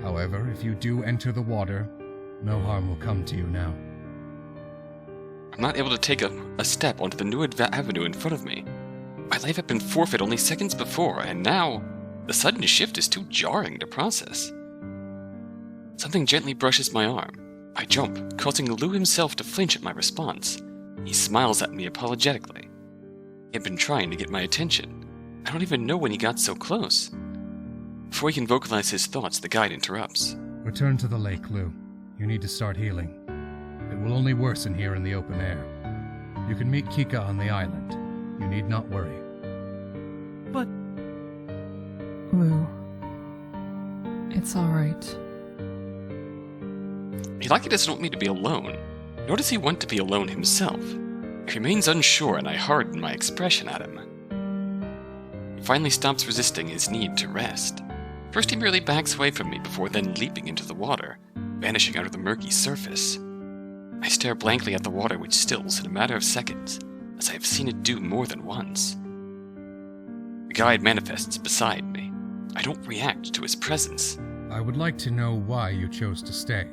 However, if you do enter the water, No harm will come to you now. I'm not able to take a step onto the new avenue in front of me. My life had been forfeit only seconds before, and now the sudden shift is too jarring to process. Something gently brushes my arm. I jump, causing Lou himself to flinch at my response. He smiles at me apologetically. He had been trying to get my attention. I don't even know when he got so close. Before he can vocalize his thoughts, the guide interrupts. Return to the lake, Lou. You need to start healing. It will only worsen here in the open air. You can meet Kika on the island. You need not worry. But... Lou, it's alright. He likely doesn't want me to be alone, nor does he want to be alone himself. He remains unsure, and I harden my expression at him. He finally stops resisting his need to rest. First he merely backs away from me before then leaping into the water, vanishing under the murky surface. I stare blankly at the water, which stills in a matter of seconds, as I have seen it do more than once. The guide manifests beside me. I don't react to his presence. I would like to know why you chose to stay.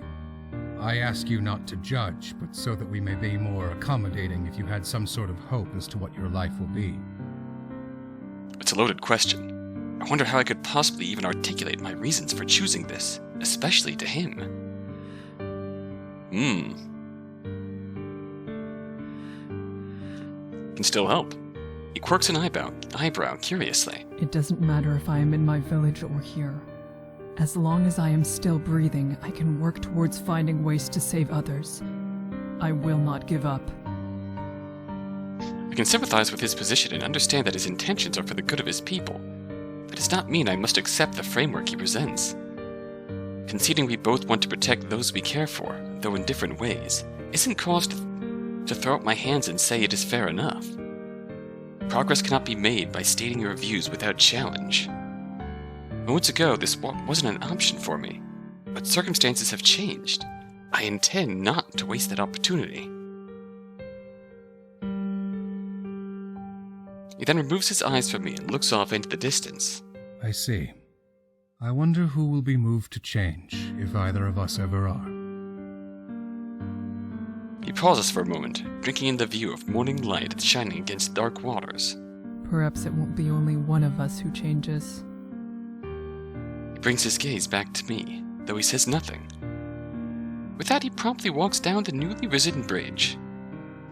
I ask you not to judge, but so that we may be more accommodating if you had some sort of hope as to what your life will be. It's a loaded question. I wonder how I could possibly even articulate my reasons for choosing this, especially to him. Can still help. He quirks an eyebrow curiously. It doesn't matter if I am in my village or here. As long as I am still breathing, I can work towards finding ways to save others. I will not give up. I can sympathize with his position and understand that his intentions are for the good of his people. That does not mean I must accept the framework he presents. Conceding we both want to protect those we care for, though in different ways, isn't cause to throw up my hands and say it is fair enough. Progress cannot be made by stating your views without challenge. Moments ago, this wasn't an option for me, but circumstances have changed. I intend not to waste that opportunity. He then removes his eyes from me and looks off into the distance. I see. I wonder who will be moved to change, if either of us ever are. He pauses for a moment, drinking in the view of morning light shining against dark waters. Perhaps it won't be only one of us who changes. He brings his gaze back to me, though he says nothing. With that, he promptly walks down the newly risen bridge.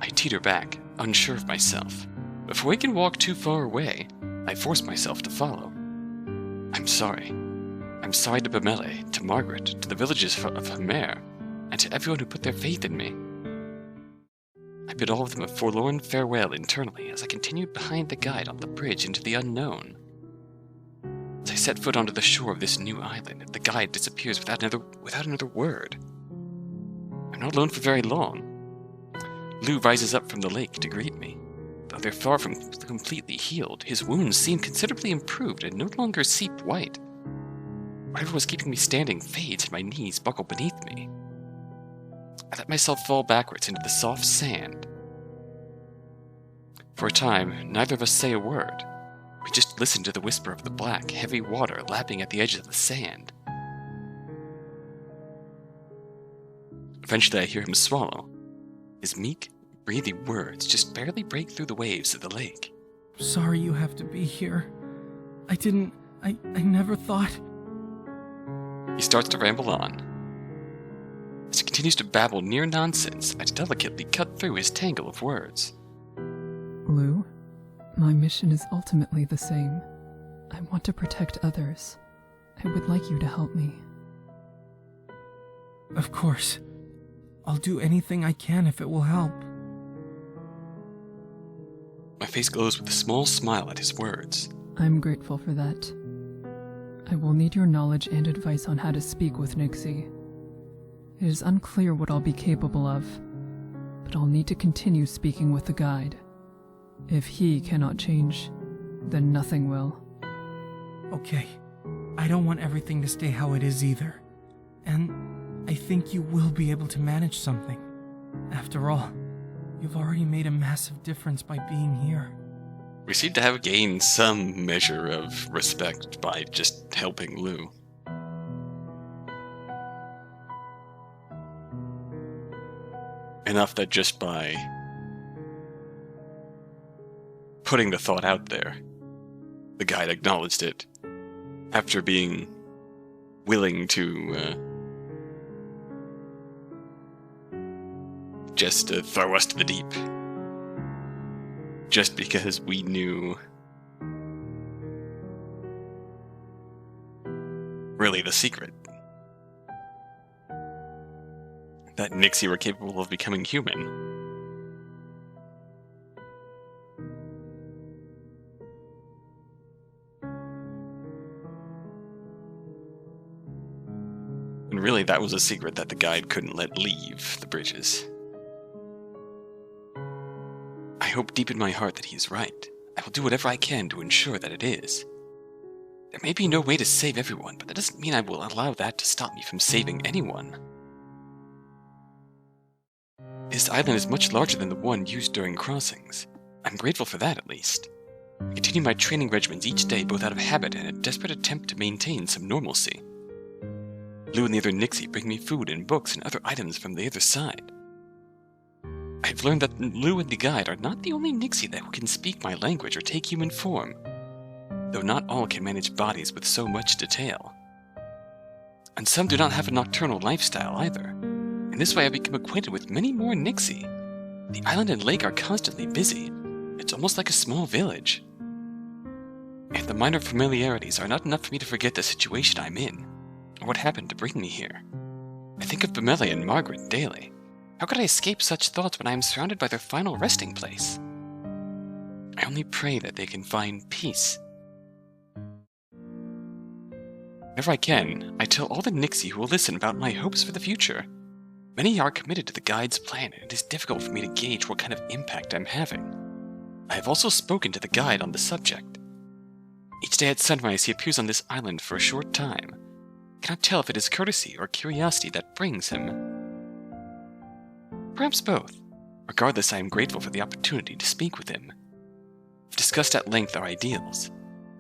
I teeter back, unsure of myself. Before he can walk too far away, I force myself to follow. I'm sorry. I'm sorry to Bemele, to Margaret, to the villages of Hamer, and to everyone who put their faith in me. I bid all of them a forlorn farewell internally as I continued behind the guide on the bridge into the unknown. As I set foot onto the shore of this new island, the guide disappears without another word. I'm not alone for very long. Lou rises up from the lake to greet me. Though they're far from completely healed, his wounds seem considerably improved and no longer seep white. Whatever was keeping me standing fades and my knees buckle beneath me. I let myself fall backwards into the soft sand. For a time, neither of us say a word. We just listen to the whisper of the black, heavy water lapping at the edge of the sand. Eventually I hear him swallow. His meek, breathy words just barely break through the waves of the lake. Sorry you have to be here. I never thought... He starts to ramble on. As he continues to babble near nonsense, I delicately cut through his tangle of words. Lou, my mission is ultimately the same. I want to protect others. I would like you to help me. Of course. I'll do anything I can if it will help. My face glows with a small smile at his words. I'm grateful for that. I will need your knowledge and advice on how to speak with Nixie. It is unclear what I'll be capable of, but I'll need to continue speaking with the guide. If he cannot change, then nothing will. Okay. I don't want everything to stay how it is either. And I think you will be able to manage something. After all, you've already made a massive difference by being here. We seem to have gained some measure of respect by just helping Lou. enough that just by putting the thought out there, the guide acknowledged it after being willing to just throw us to the deep. Just because we knew really the secret. That Nixie were capable of becoming human. And really, that was a secret that the guide couldn't let leave the bridges. I hope deep in my heart that he is right. I will do whatever I can to ensure that it is. There may be no way to save everyone, but that doesn't mean I will allow that to stop me from saving anyone. This island is much larger than the one used during crossings. I'm grateful for that, at least. I continue my training regimens each day both out of habit and a desperate attempt to maintain some normalcy. Lou and the other Nixie bring me food and books and other items from the other side. I've learned that Lou and the guide are not the only Nixie that can speak my language or take human form, though not all can manage bodies with so much detail. And some do not have a nocturnal lifestyle either. In this way I've become acquainted with many more Nixie. The island and lake are constantly busy. It's almost like a small village. If the minor familiarities are not enough for me to forget the situation I'm in, or what happened to bring me here, I think of Bemelia and Margaret daily. How could I escape such thoughts when I am surrounded by their final resting place? I only pray that they can find peace. Whenever I can, I tell all the Nixie who will listen about my hopes for the future. Many are committed to the guide's plan, and it is difficult for me to gauge what kind of impact I'm having. I have also spoken to the guide on the subject. Each day at sunrise he appears on this island for a short time. I cannot tell if it is courtesy or curiosity that brings him. Perhaps both. Regardless, I am grateful for the opportunity to speak with him. We've discussed at length our ideals.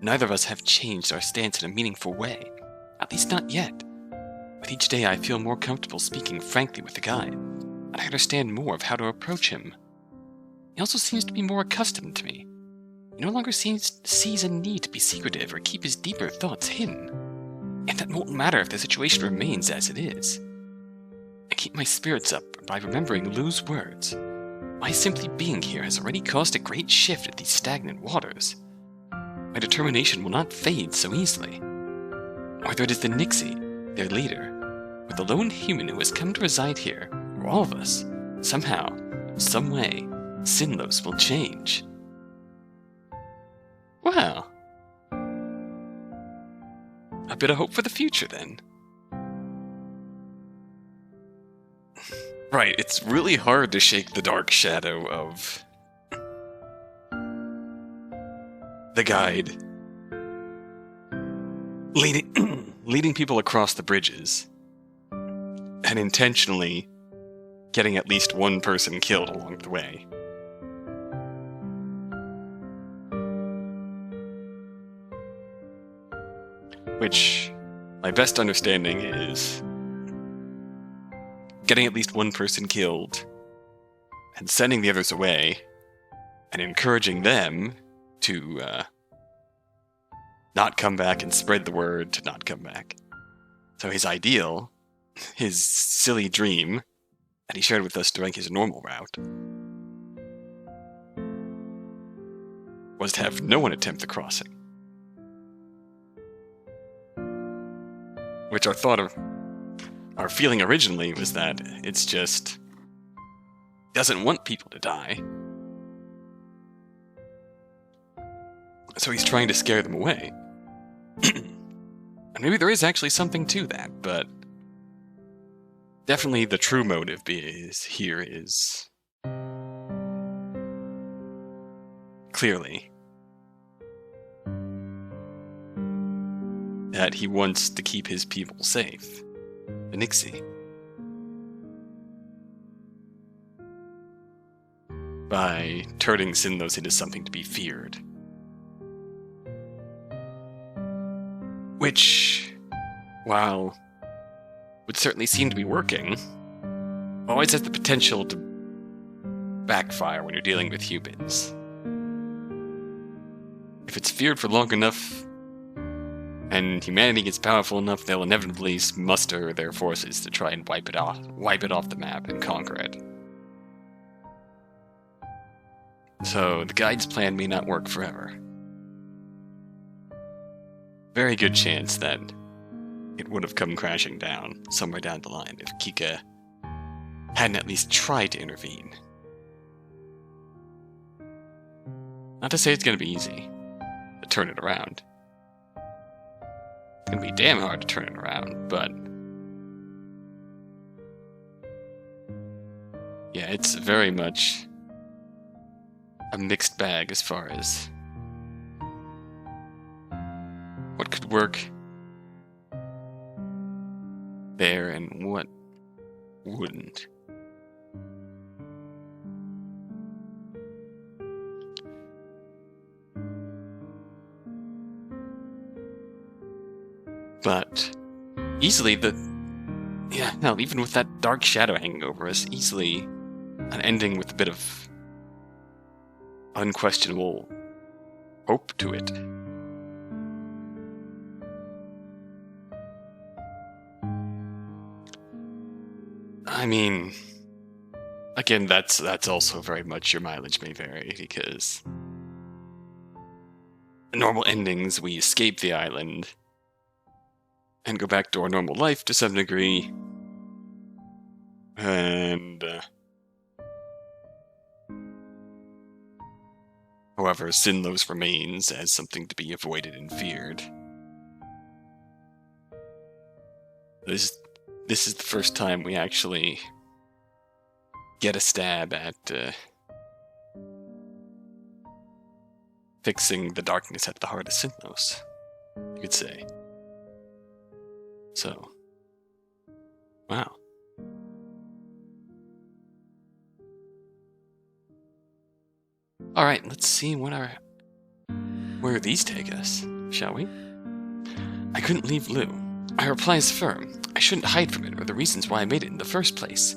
Neither of us have changed our stance in a meaningful way, at least not yet. With each day I feel more comfortable speaking frankly with the guide, and I understand more of how to approach him. He also seems to be more accustomed to me. He no longer sees a need to be secretive or keep his deeper thoughts hidden. And that won't matter if the situation remains as it is. I keep my spirits up by remembering Lou's words. My simply being here has already caused a great shift at these stagnant waters. My determination will not fade so easily. Whether it is the Nixie, their leader, or the lone human who has come to reside here, or all of us, somehow, some way, Sinnlos will change. Well, a bit of hope for the future, then. Right, it's really hard to shake the dark shadow of the guide leading people across the bridges and intentionally getting at least one person killed along the way. Which, my best understanding is getting at least one person killed and sending the others away and encouraging them to not come back and spread the word to not come back. So his ideal, his silly dream that he shared with us during his normal route, was to have no one attempt the crossing. Which our feeling originally was that it's just doesn't want people to die. So he's trying to scare them away. And maybe there is actually something to that, but definitely the true motive is clearly that he wants to keep his people safe. The Nixie. By turning Sinnlos into something to be feared. Which, while would certainly seem to be working, always has the potential to backfire when you're dealing with humans. If it's feared for long enough, and humanity gets powerful enough, they'll inevitably muster their forces to try and wipe it off the map and conquer it. So the guide's plan may not work forever. Very good chance that it would have come crashing down somewhere down the line if Kika hadn't at least tried to intervene. Not to say it's going to be easy to turn it around. It's going to be damn hard to turn it around, but yeah, it's very much a mixed bag as far as what could work there and what wouldn't. But easily even with that dark shadow hanging over us, easily an ending with a bit of unquestionable hope to it. I mean, again, that's also very much your mileage may vary, because normal endings, we escape the island and go back to our normal life to some degree, and however, Sinnlos remains as something to be avoided and feared. This is the first time we actually get a stab at fixing the darkness at the heart of Sinnlos, you could say. So, wow. Alright, let's see where these take us, shall we? I couldn't leave Lou. My reply is firm. I shouldn't hide from it, or the reasons why I made it in the first place.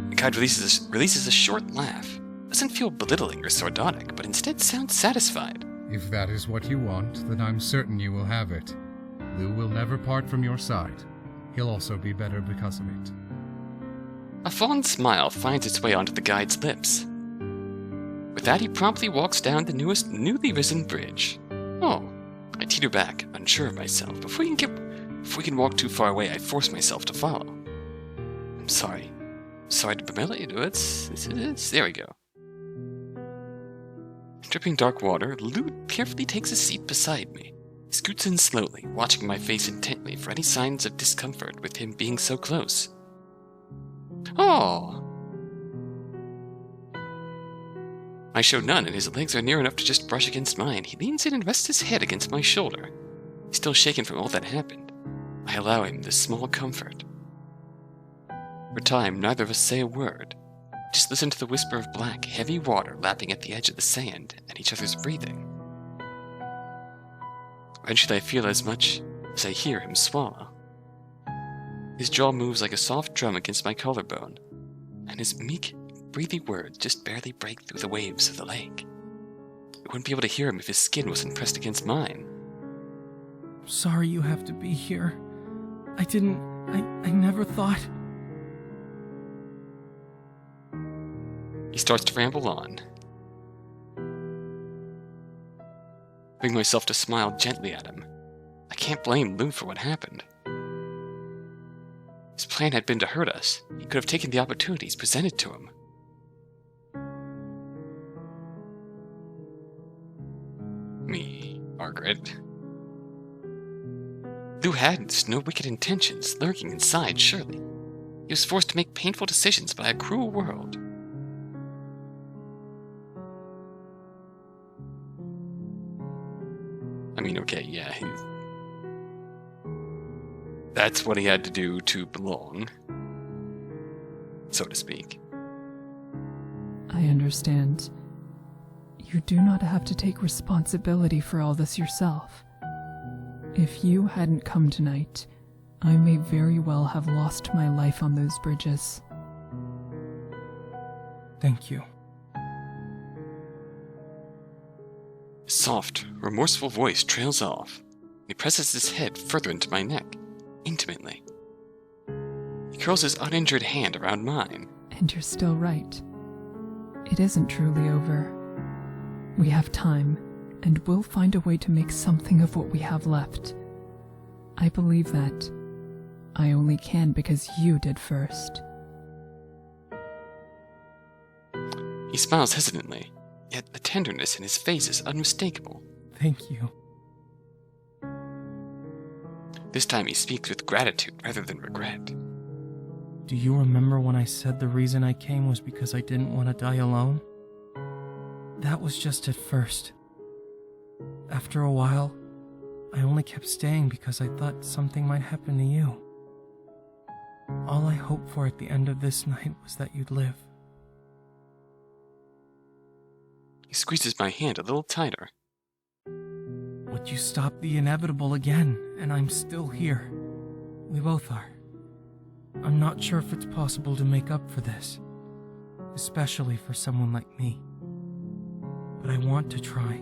The guide releases a short laugh. Doesn't feel belittling or sardonic, but instead sounds satisfied. If that is what you want, then I'm certain you will have it. Lou will never part from your side. He'll also be better because of it. A fond smile finds its way onto the guide's lips. With that, he promptly walks down the newly risen bridge. Oh, I teeter back, unsure of myself. Before we can walk too far away, I force myself to follow. I'm sorry. Sorry to permit you to it. There we go. Dripping dark water, Lou carefully takes a seat beside me. He scoots in slowly, watching my face intently for any signs of discomfort with him being so close. Oh! I show none, and his legs are near enough to just brush against mine. He leans in and rests his head against my shoulder. He's still shaken from all that happened. I allow him this small comfort. For a time, neither of us say a word. Just listen to the whisper of black, heavy water lapping at the edge of the sand and each other's breathing. Eventually, I feel as much as I hear him swallow. His jaw moves like a soft drum against my collarbone, and his meek, breathy words just barely break through the waves of the lake. I wouldn't be able to hear him if his skin wasn't pressed against mine. Sorry you have to be here. I never thought... He starts to ramble on. I bring myself to smile gently at him. I can't blame Lou for what happened. His plan had been to hurt us. He could have taken the opportunities presented to him. Me, Margaret. Lou had no wicked intentions lurking inside, surely. He was forced to make painful decisions by a cruel world. I mean, okay, yeah, that's what he had to do to belong, so to speak. I understand. You do not have to take responsibility for all this yourself. If you hadn't come tonight, I may very well have lost my life on those bridges. Thank you. soft, remorseful voice trails off, and he presses his head further into my neck, intimately. He curls his uninjured hand around mine. And you're still right. It isn't truly over. We have time, and we'll find a way to make something of what we have left. I believe that. I only can because you did first. He smiles hesitantly, yet the tenderness in his face is unmistakable. Thank you. This time he speaks with gratitude rather than regret. Do you remember when I said the reason I came was because I didn't want to die alone? That was just at first. After a while, I only kept staying because I thought something might happen to you. All I hoped for at the end of this night was that you'd live. He squeezes my hand a little tighter. Would you stop the inevitable again, and I'm still here. We both are. I'm not sure if it's possible to make up for this, especially for someone like me. But I want to try.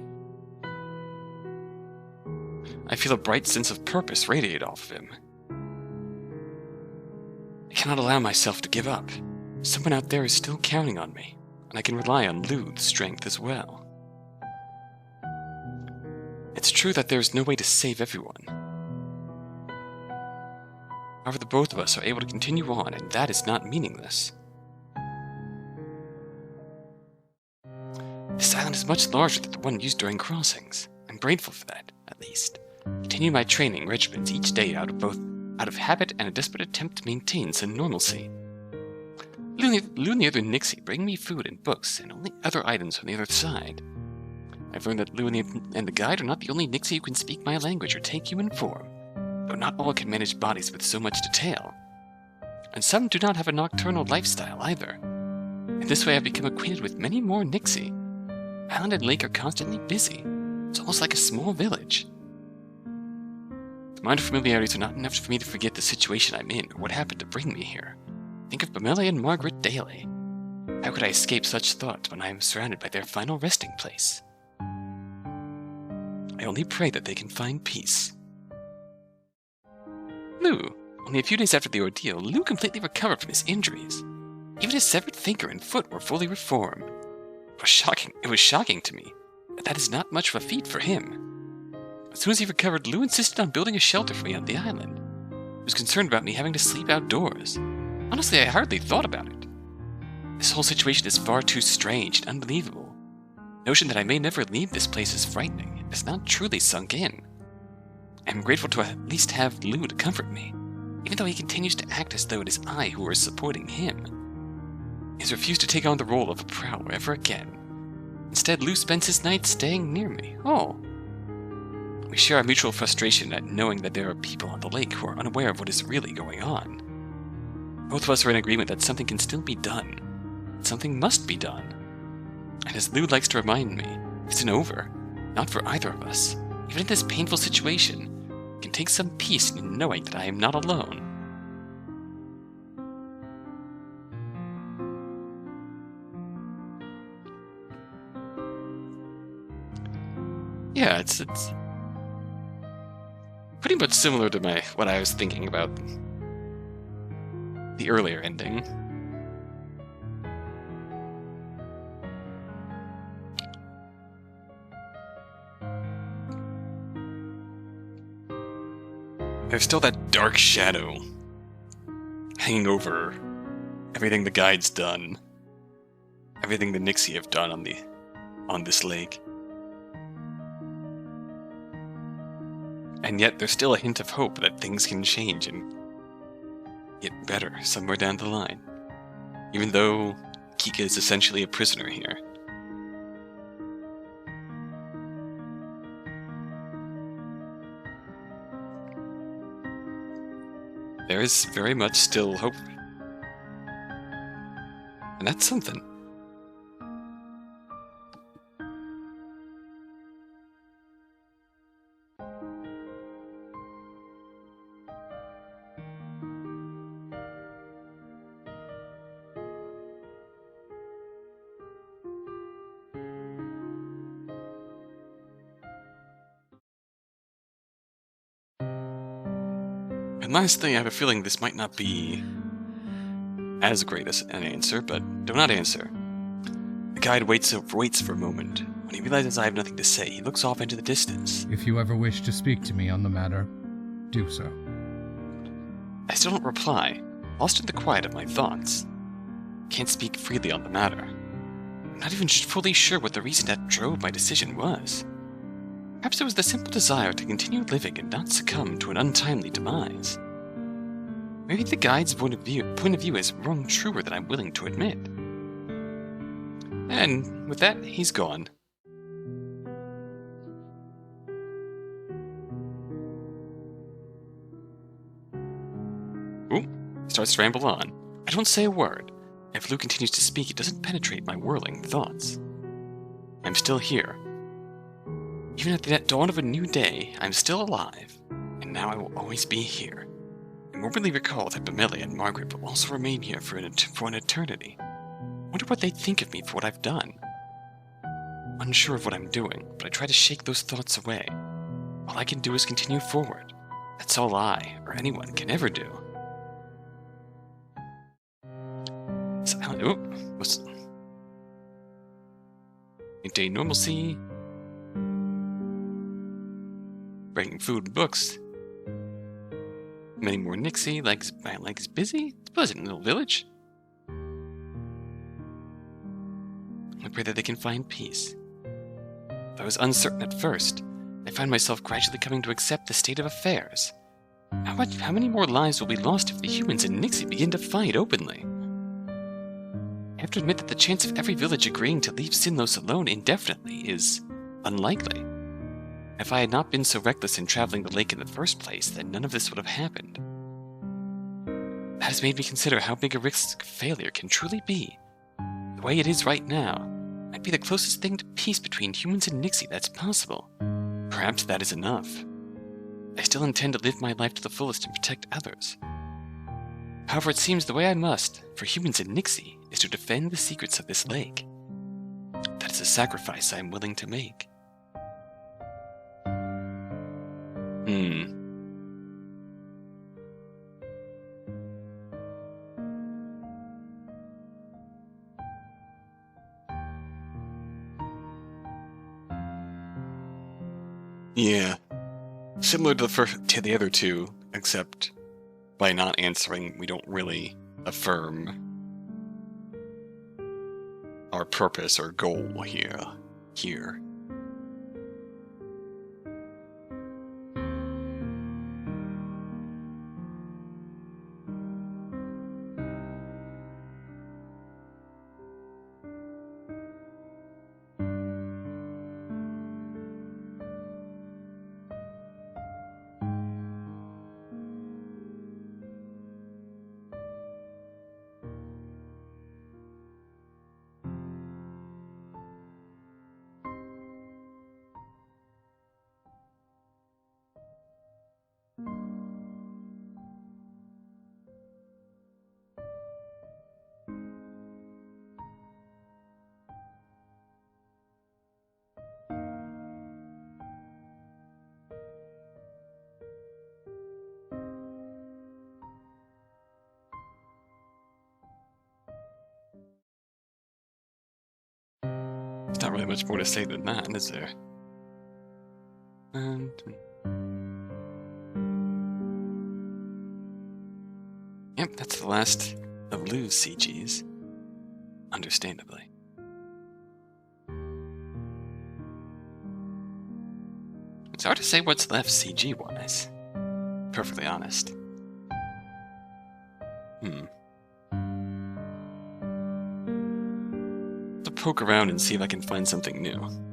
I feel a bright sense of purpose radiate off of him. I cannot allow myself to give up. Someone out there is still counting on me, and I can rely on Luth's strength as well. It's true that there is no way to save everyone. However, the both of us are able to continue on, and that is not meaningless. This island is much larger than the one used during crossings. I'm grateful for that, at least. Continue my training regimens each day out of habit and a desperate attempt to maintain some normalcy. Lu and the other Nixie bring me food and books, and only other items from the other side. I've learned that Lu and the guide are not the only Nixie who can speak my language or take human form, though not all can manage bodies with so much detail. And some do not have a nocturnal lifestyle either. In this way I've become acquainted with many more Nixie. Island and lake are constantly busy. It's almost like a small village. The minor familiarities are not enough for me to forget the situation I'm in or what happened to bring me here. Think of Pamela and Margaret daily. How could I escape such thoughts when I am surrounded by their final resting place? I only pray that they can find peace. Lu. Only a few days after the ordeal, Lu completely recovered from his injuries. Even his severed finger and foot were fully reformed. It was shocking to me, but that is not much of a feat for him. As soon as he recovered, Lu insisted on building a shelter for me on the island. He was concerned about me having to sleep outdoors. Honestly, I hardly thought about it. This whole situation is far too strange and unbelievable. The notion that I may never leave this place is frightening. It has not truly sunk in. I am grateful to at least have Lu to comfort me, even though he continues to act as though it is I who are supporting him. He has refused to take on the role of a prowler ever again. Instead, Lu spends his nights staying near me. Oh. We share our mutual frustration at knowing that there are people on the lake who are unaware of what is really going on. Both of us are in agreement that something can still be done. Something must be done. And as Lu likes to remind me, it isn't over. Not for either of us. Even in this painful situation, I can take some peace in knowing that I am not alone. Yeah, it's pretty much similar to what I was thinking about the earlier ending. There's still that dark shadow hanging over everything the guide's done, everything the Nixie have done on this lake. And yet there's still a hint of hope that things can change and get better somewhere down the line, even though Kika is essentially a prisoner here. There is very much still hope. And that's something. And lastly, I have a feeling this might not be as great as an answer, but do not answer. The guide waits for a moment. When he realizes I have nothing to say, he looks off into the distance. If you ever wish to speak to me on the matter, do so. I still don't reply, lost in the quiet of my thoughts. Can't speak freely on the matter. I'm not even fully sure what the reason that drove my decision was. Perhaps it was the simple desire to continue living and not succumb to an untimely demise. Maybe the guide's point of view is rung truer than I'm willing to admit. And with that, he's gone. Ooh, starts to ramble on. I don't say a word. If Lou continues to speak, it doesn't penetrate my whirling thoughts. I'm still here. Even at the dawn of a new day, I'm still alive, and now I will always be here. I morbidly recall that Bamelia and Margaret will also remain here for an eternity. Wonder what they'd think of me for what I've done. Unsure of what I'm doing, but I try to shake those thoughts away. All I can do is continue forward. That's all I, or anyone, can ever do. Maintain normalcy. Bringing food and books. Many more Nixie. My leg is busy. It's a pleasant little village. I pray that they can find peace. Though I was uncertain at first, I find myself gradually coming to accept the state of affairs. How many more lives will be lost if the humans in Nixie begin to fight openly? I have to admit that the chance of every village agreeing to leave Sinnlos alone indefinitely is unlikely. If I had not been so reckless in traveling the lake in the first place, then none of this would have happened. That has made me consider how big a risk failure can truly be. The way it is right now might be the closest thing to peace between humans and Nixie that's possible. Perhaps that is enough. I still intend to live my life to the fullest and protect others. However, it seems the way I must, for humans in Nixie, is to defend the secrets of this lake. That is a sacrifice I am willing to make. Yeah. Similar to the other two, except by not answering, we don't really affirm our purpose or goal here. There's not really much more to say than that, is there? And yep, that's the last of Lou's CGs. Understandably. It's hard to say what's left CG-wise. Perfectly honest. To poke around and see if I can find something new.